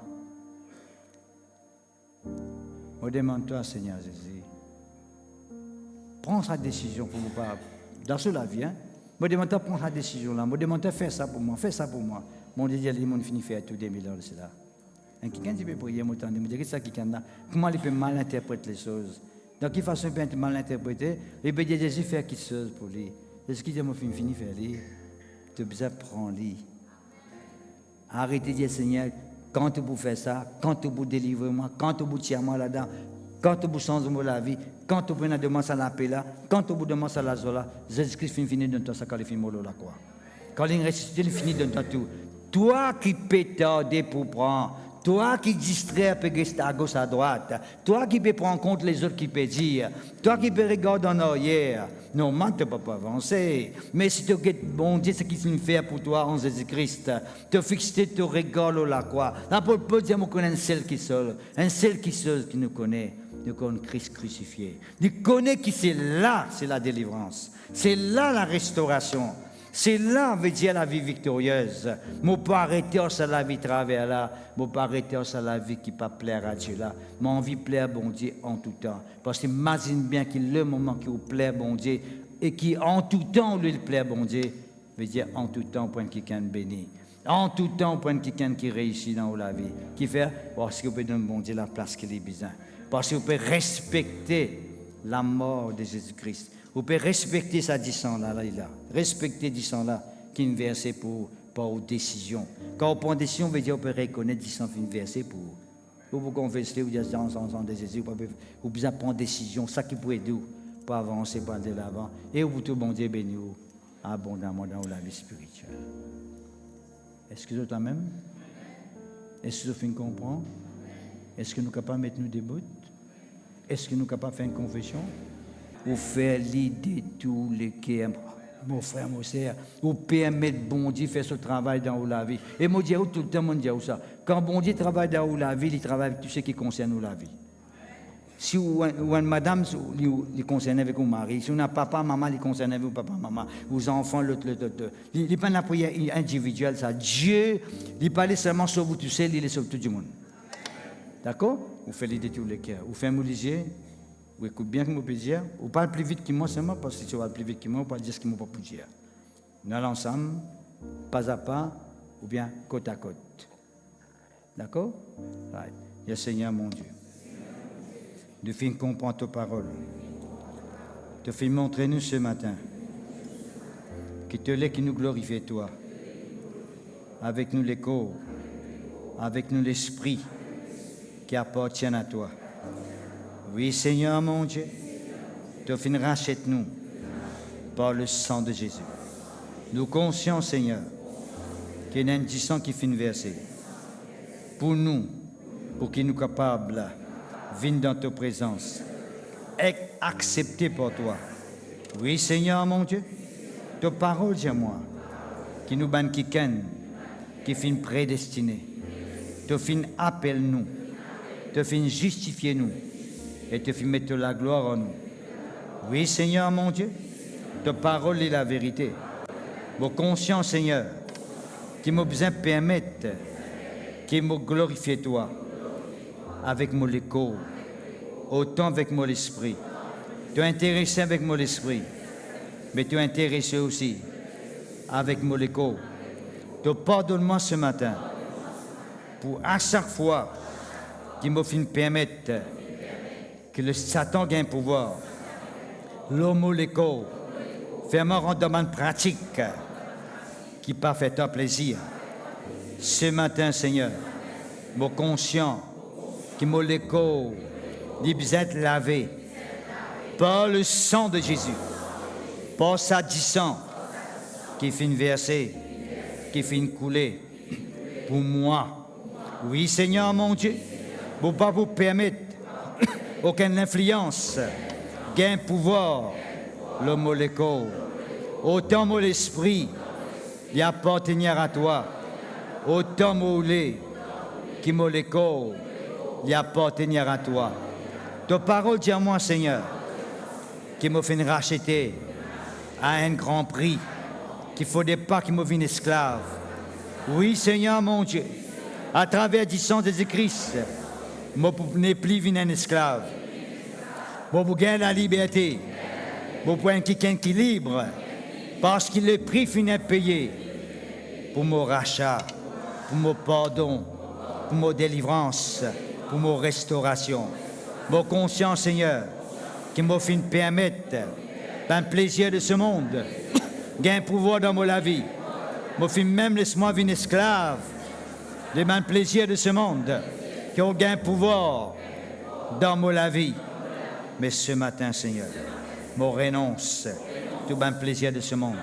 Speaker 3: Seigneur Jésus, prends sa décision pour vous pas. Dans ce la vie, je demande-toi, prends sa décision là. Je demande-toi, fais ça pour moi, fais ça pour moi. Mon Dieu, il m'a fini de faire tout 2000 ans de cela. Quelqu'un qui peut prier, je dis, ça qui là, comment il peut mal interpréter les choses. De quelle façon il peut mal interpréter? Et bien, Jésus fait quelque chose pour lui. Est-ce qu'il m'a fini de faire lui? Tu as besoin de prendre lui. Arrêtez de dire, Seigneur, quand tu fais ça, quand tu délivrer moi, quand tu tiens moi là-dedans, quand tu changes la vie, quand tu demandes à la paix là, quand tu demandes à la zola, Jésus-Christ finit de toi, ça quand il finit de la croix. Quand il ressuscite, il finit de toi tout. Toi qui peux tarder pour prendre, toi qui distrais à gauche à droite, toi qui peux prendre en compte les autres qui peuvent dire, toi qui peux regarder en arrière, normalement tu ne peux pas avancer. Mais si tu regardes, bon Dieu, ce qu'il fait pour toi en Jésus-Christ, tu fixes ton regard à la croix. L'apôtre Paul dit, on connaît un seul qui seul qui nous connaît. Nous connaissons Christ crucifié. Nous connaissons que c'est là, c'est la délivrance. C'est là la restauration. C'est là, veut dire, la vie victorieuse. Je ne peux pas arrêter à la vie travers là. Je ne peux pas arrêter à la vie qui ne peut pas plaire à Dieu là. Mais envie de plaire bon Dieu en tout temps. Parce que imagine bien que le moment qui vous plaît bon Dieu et qui en tout temps lui plaît bon Dieu, veut dire en tout temps pour quelqu'un béni. En tout temps pour quelqu'un qui réussit dans la vie. Qui fait, parce que vous pouvez donner bon Dieu la place qu'il a besoin. Parce que vous pouvez respecter la mort de Jésus-Christ. Vous pouvez respecter sa distance là. Respecter distance là, qui est une versée pour aux décisions. Quand on prend une décision, veut dire on peut reconnaître distance une versée pour vous confesser, vous dire en de Jésus, vous besoin prendre une décision, ça qui peut aider pour avancer, pour aller de l'avant. Et vous tout bon Dieu béni abondamment dans la vie spirituelle. Est-ce que vous êtes même? Est-ce que vous faites comprendre? Est-ce que nous sommes capables de mettre nous des bouts? Est-ce que nous sommes capables de faire une confession? Ou faire l'idée de tous les cœurs, mon frère, mon sœur, ou permettre bon Dieu faire ce travail dans la vie. Et moi, je dis tout le temps, je dis ça. Quand bon Dieu travaille dans la vie, il travaille avec tout ce qui concerne la vie. Si une madame, il concerne avec un mari. Si on a papa, maman, il concerne avec papa, maman. Vos enfants, l'autre. Il n'est pas la prière individuelle, ça. Dieu, il n'est pas seulement sur vous, tu sais, il est sur tout le monde. D'accord? Vous faites l'idée de tous les cœurs. Vous faites mouliger. Vous écoutez bien ce que je peux dire. Vous parlez plus vite que moi seulement, parce que si vous parlez plus vite que moi, vous parlez dire ce que je ne peux pas dire. Nous allons ensemble, pas à pas, ou bien côte à côte. D'accord? Right. Et Seigneur mon Dieu, de fin comprendre ta parole, de fin montrer nous ce matin, que tu es qui nous glorifie toi, avec nous les corps, avec nous l'esprit qui appartient à toi. Oui, Seigneur mon Dieu, tu rachètes-nous par le sang de Jésus. Nous conscients, Seigneur, qu'il y a un sang qui finit versé pour nous, pour qu'il nous capables de venir dans ta présence, être acceptés par toi. Oui, Seigneur mon Dieu, ta parole, dis moi, qui nous banne qui finit prédestiné, tu finit appelle nous, tu finit justifier nous. Et te fit mettre la gloire en nous. Oui, Seigneur mon Dieu, ta parole est la vérité. Vos conscience, Seigneur, qui m'a besoin de permettre, qui m'a glorifié toi, avec mon écho, autant avec mon esprit. Tu es intéressé avec mon esprit, mais tu es intéressé aussi avec mon écho. Tu pardonne-moi ce matin, pour à chaque fois, qui m'a fait permettre que le Satan gagne pouvoir. L'homme l'écho, fait-moi rendre demande pratique qui pas fait un plaisir. Ce matin, Seigneur, mon conscient, qui m'a l'écho, il besoin de laver par le sang de Jésus, par sa sang qui finit verser, qui finit couler pour moi. Oui, Seigneur mon Dieu, pour ne pas vous permettre aucune influence, gain pouvoir, le molécule. Autant mon esprit, il appartient à toi. Autant mon lait, qui molécule, il appartient à toi. Ta parole dit à moi, Seigneur, qui m'a fait racheter à un grand prix, qu'il ne faudrait pas qu'il me vienne esclave. Oui, Seigneur mon Dieu, à travers du sang de Jésus-Christ, je n'ai plus un esclave. Vous gagnez la liberté. Vous pouvez être quelqu'un qui est libre. Parce que le prix finit payé pour mon rachat, pour mon pardon, pour mon délivrance, pour mon restauration. Mon conscience, Seigneur, qui m'a fait permettre d'un plaisir de ce monde, gain pouvoir dans ma vie. M'a fait même laisse-moi une esclave des mêmes plaisirs de ce monde qui ont gain pouvoir dans ma vie. Mais ce matin, Seigneur, je renonce tout le plaisir de ce monde.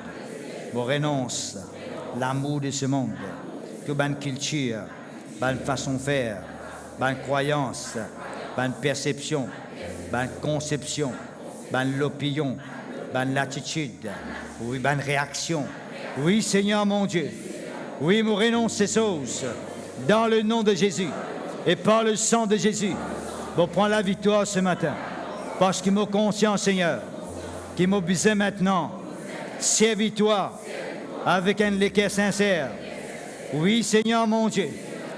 Speaker 3: Je renonce l'amour de ce monde, toute la culture, la façon de faire, la croyance, la perception, la conception, l'opinion, l'attitude, oui, la réaction. Oui, Seigneur mon Dieu, oui, je renonce ces choses dans le nom de Jésus et par le sang de Jésus. Bon, prends la victoire ce matin. Parce qu'il m'a conscient, Seigneur, qu'il m'a besoin maintenant. Servis-toi avec un léquet sincère. Oui, Seigneur, mon Dieu,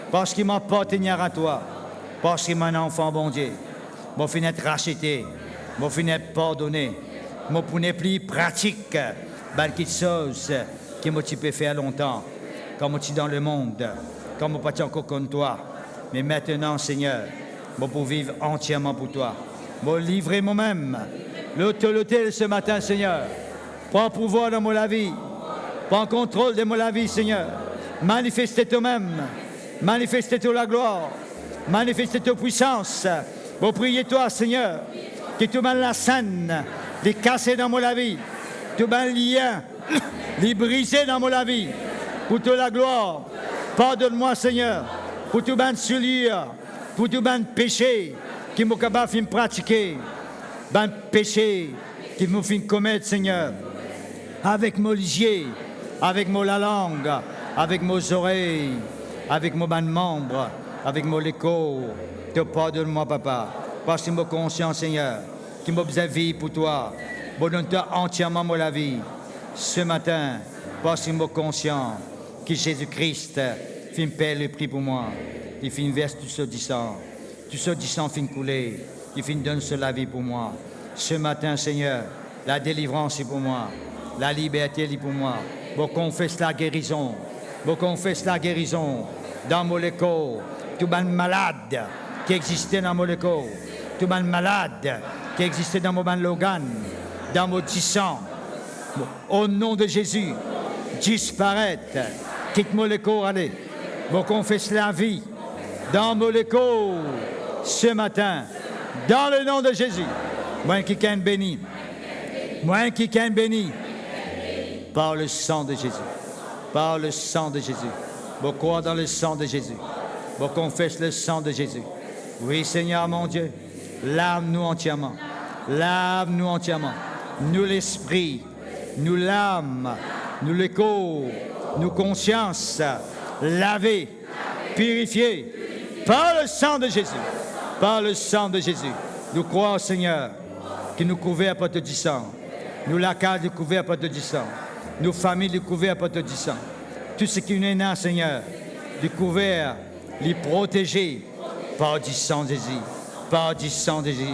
Speaker 3: parce qu'il m'appartient à toi. Parce qu'il est mon enfant, bon Dieu. Mon fin être racheté. Mon fin être pardonné. Mon pour ne plus pratique. Quelque chose qui m'a peux faire longtemps. Comme tu es dans le monde. Comme je pas encore comme toi. Mais maintenant, Seigneur, je pour vivre entièrement pour toi. Je livrer moi-même. L'autorité ce matin, Seigneur. Prends pouvoir dans ma vie. Prends contrôle de ma vie, Seigneur. Manifestez toi-même. Manifestez toi la gloire. Manifestez ta puissance. Je prie toi, Seigneur, que tout le la scène, les casser dans ma vie. Tout le lien, les briser dans ma vie. Pour toute la gloire. Pardonne-moi, Seigneur, pour tout le souillure, pour tout le péché qui m'a capable de pratiquer. Ben péché qui m'a fait commettre, Seigneur. Avec mon lisier, avec mon la langue, avec mes oreilles, avec mon membre, avec mon écho. Te pardonne-moi, Papa, parce que je suis conscient, Seigneur, qui m'a besoin de vie pour toi. Je donne-toi entièrement la vie. Ce matin, parce que je suis conscient que Jésus-Christ fait payer le prix pour moi. Il fait verse tout ce du sang. Tout ce du sang fait couler. Il fait donne la vie pour moi. Ce matin, Seigneur, la délivrance est pour moi. La liberté est pour moi. Je confesse la guérison. Je confesse la guérison dans mon corps. Tout le malade qui existait dans mon corps. Tout le malade qui existait dans mon organe, dans mon sang. Au nom de Jésus, disparaître. Quitte mon corps, allez. Je confesse la vie dans mon corps ce matin. Dans le nom de Jésus. Moi qui est béni. Moi qui est béni. Par le sang de Jésus. Par le sang de Jésus. Je crois dans le sang de Jésus. Je confesse le sang de Jésus. Oui, Seigneur mon Dieu. Lave-nous entièrement. Lave-nous entièrement. Nous l'esprit. Nous l'âme. Nous le corps. Nous conscience. Laver. Purifier. Par le sang de Jésus. Par le sang de Jésus. Nous croyons, Seigneur, que nous couvrons par ton sang. Nous la case de couvert par ton sang. Nos familles de couvert par ton sang. Tout ce qui nous est là, Seigneur, de couvert, les protéger par du sang de Jésus. Par du sang de Jésus.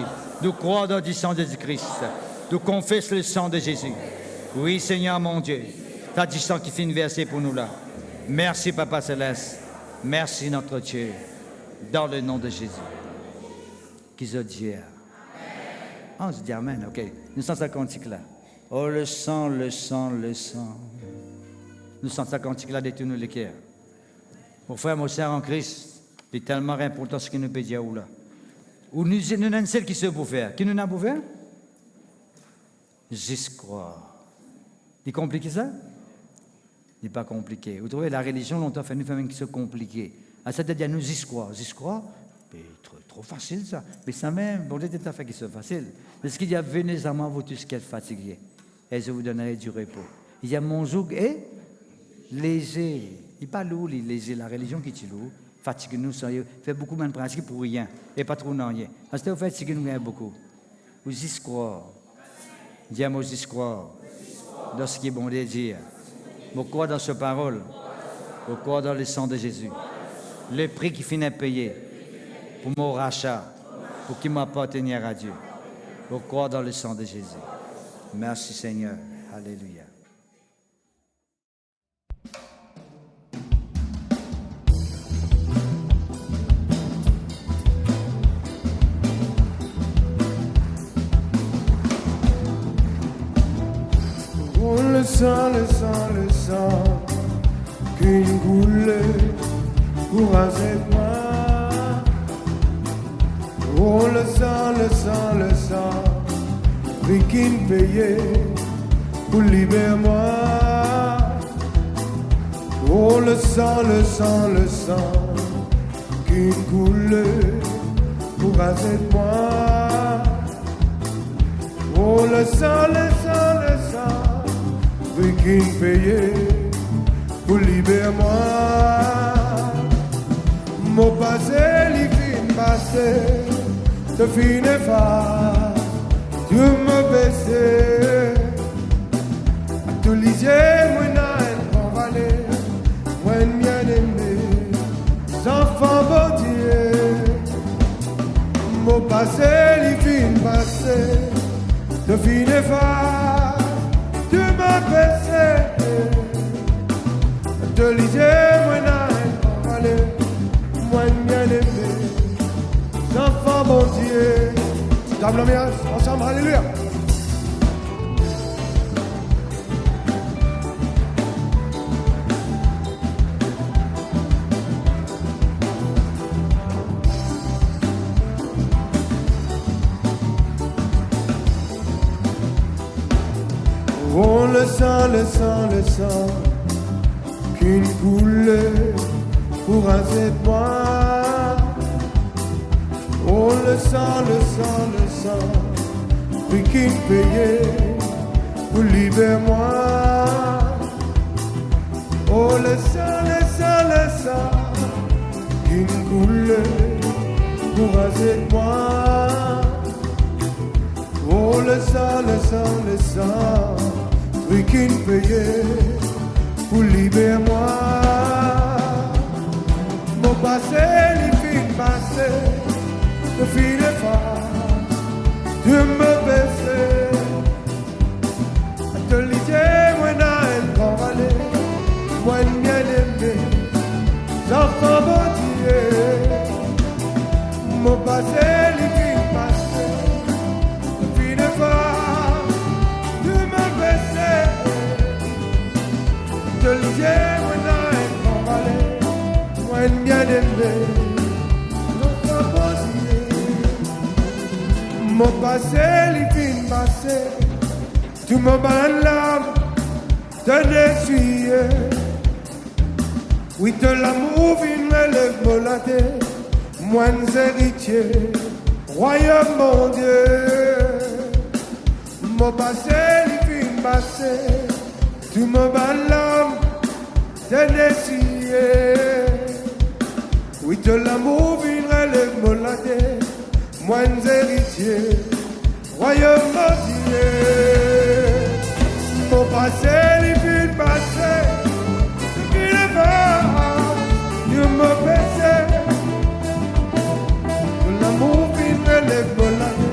Speaker 3: Nous croyons dans du sang de Jésus-Christ. Nous confessons le sang de Jésus. Oui, Seigneur, mon Dieu. Tu as du sang qui finit verser pour nous là. Merci, Papa Céleste. Merci, notre Dieu. Dans le nom de Jésus. Qui se dit. On se dit Amen, ok. Nous sommes à cantique là. Oh, le sang, le sang, le sang. Nous sommes à cantique là de tous nos cœurs. Mon frère, mon sœur en Christ, c'est tellement important ce que nous peut dire là. Ou nous avons celle qui se peut faire. Qui nous a pour faire? Juste croire. C'est compliqué ça? C'est pas compliqué. Vous trouvez la religion longtemps fait nous faire qui se compliqué. C'est-à-dire nous y croire. Trop facile ça. Mais ça même, bon, c'est tout à fait qui soit facile. Parce qu'il y a venez à moi, vous tous qui êtes fatigués, et je vous donnerai du repos. Il y a mon joug et léger. Il n'est pas lourd, il est léger. La religion qui est lourd, fatigue nous, fait beaucoup de pratique pour rien, et pas trop non rien. Parce que vous fatiguez nous beaucoup. Vous y croire. Dis à moi, y croire. Dans ce qui est bon de dire. Vous croyez dans cette parole. Vous croyez dans le sang de Jésus. Le prix qui finit payé. Pour mon rachat, pour qu'il m'appartienne à Dieu. Je crois dans le sang de Jésus. Merci Seigneur. Alléluia.
Speaker 1: Oh, le sang, qu'une coulée pour raser moi. Oh, le sang, prix qui me payait pour libérer moi. Oh, le sang, qui coule pour raser moi. Oh, le sang, prix qui me payait pour libérer moi. Mon passé, il fin passé. te fine fa, tu me baisser, te lisais, moi n'a un valet, moi bien aimé, enfants beau Dieu, mon passé, les filles passé, te fine fa, tu me baisser, te lisais, moi n'a un valet, moi bien aimé, enfants bon Dieu, table l'ambiance, ensemble, alléluia. Oh le sang qu'une coulée pour un moi. Oh le sang, prix qu'il payait pour libérer moi. Oh le sang, qu'une coulée pour un moi. Oh le sang, prix qu'il payait pour libérer moi. Mon passé, les filles passées, te filles de femme, tu me baisais, te lisais, moi n'a un grand valet, moi bien aimé, j'entends bon Dieu. Mon passé, les filles passées, te filles de femme, tu me baisais, te lisais, moi n'a un grand valet, moi bien aimé. Mon passé, les filles passées, tu me bandes l'âme, te n'essuyer. Oui, de l'amour, il me lève volonté, moi, héritier, royaume, mon Dieu. Mon passé, les filles passées, tu me bandes l'âme, te n'essuyer. Oui, de l'amour, il me lève volonté, moi héritier, royaume de Dieu. Mon passé, les villes passées, il est mort, Dieu me baissait. De l'amour qui me lève volonté,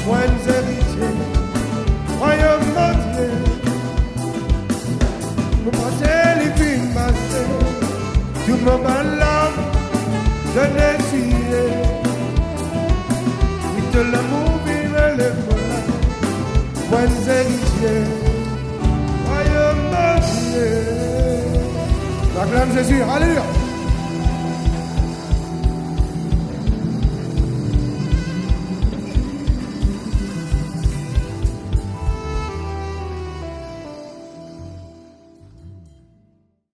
Speaker 1: moi héritier, royaume de Dieu. Mon passé, les villes passées, Dieu me balade, je n'ai su. De l'amour, vive le bonheur, moi héritier, royaume de Dieu. Acclame Jésus, alléluia.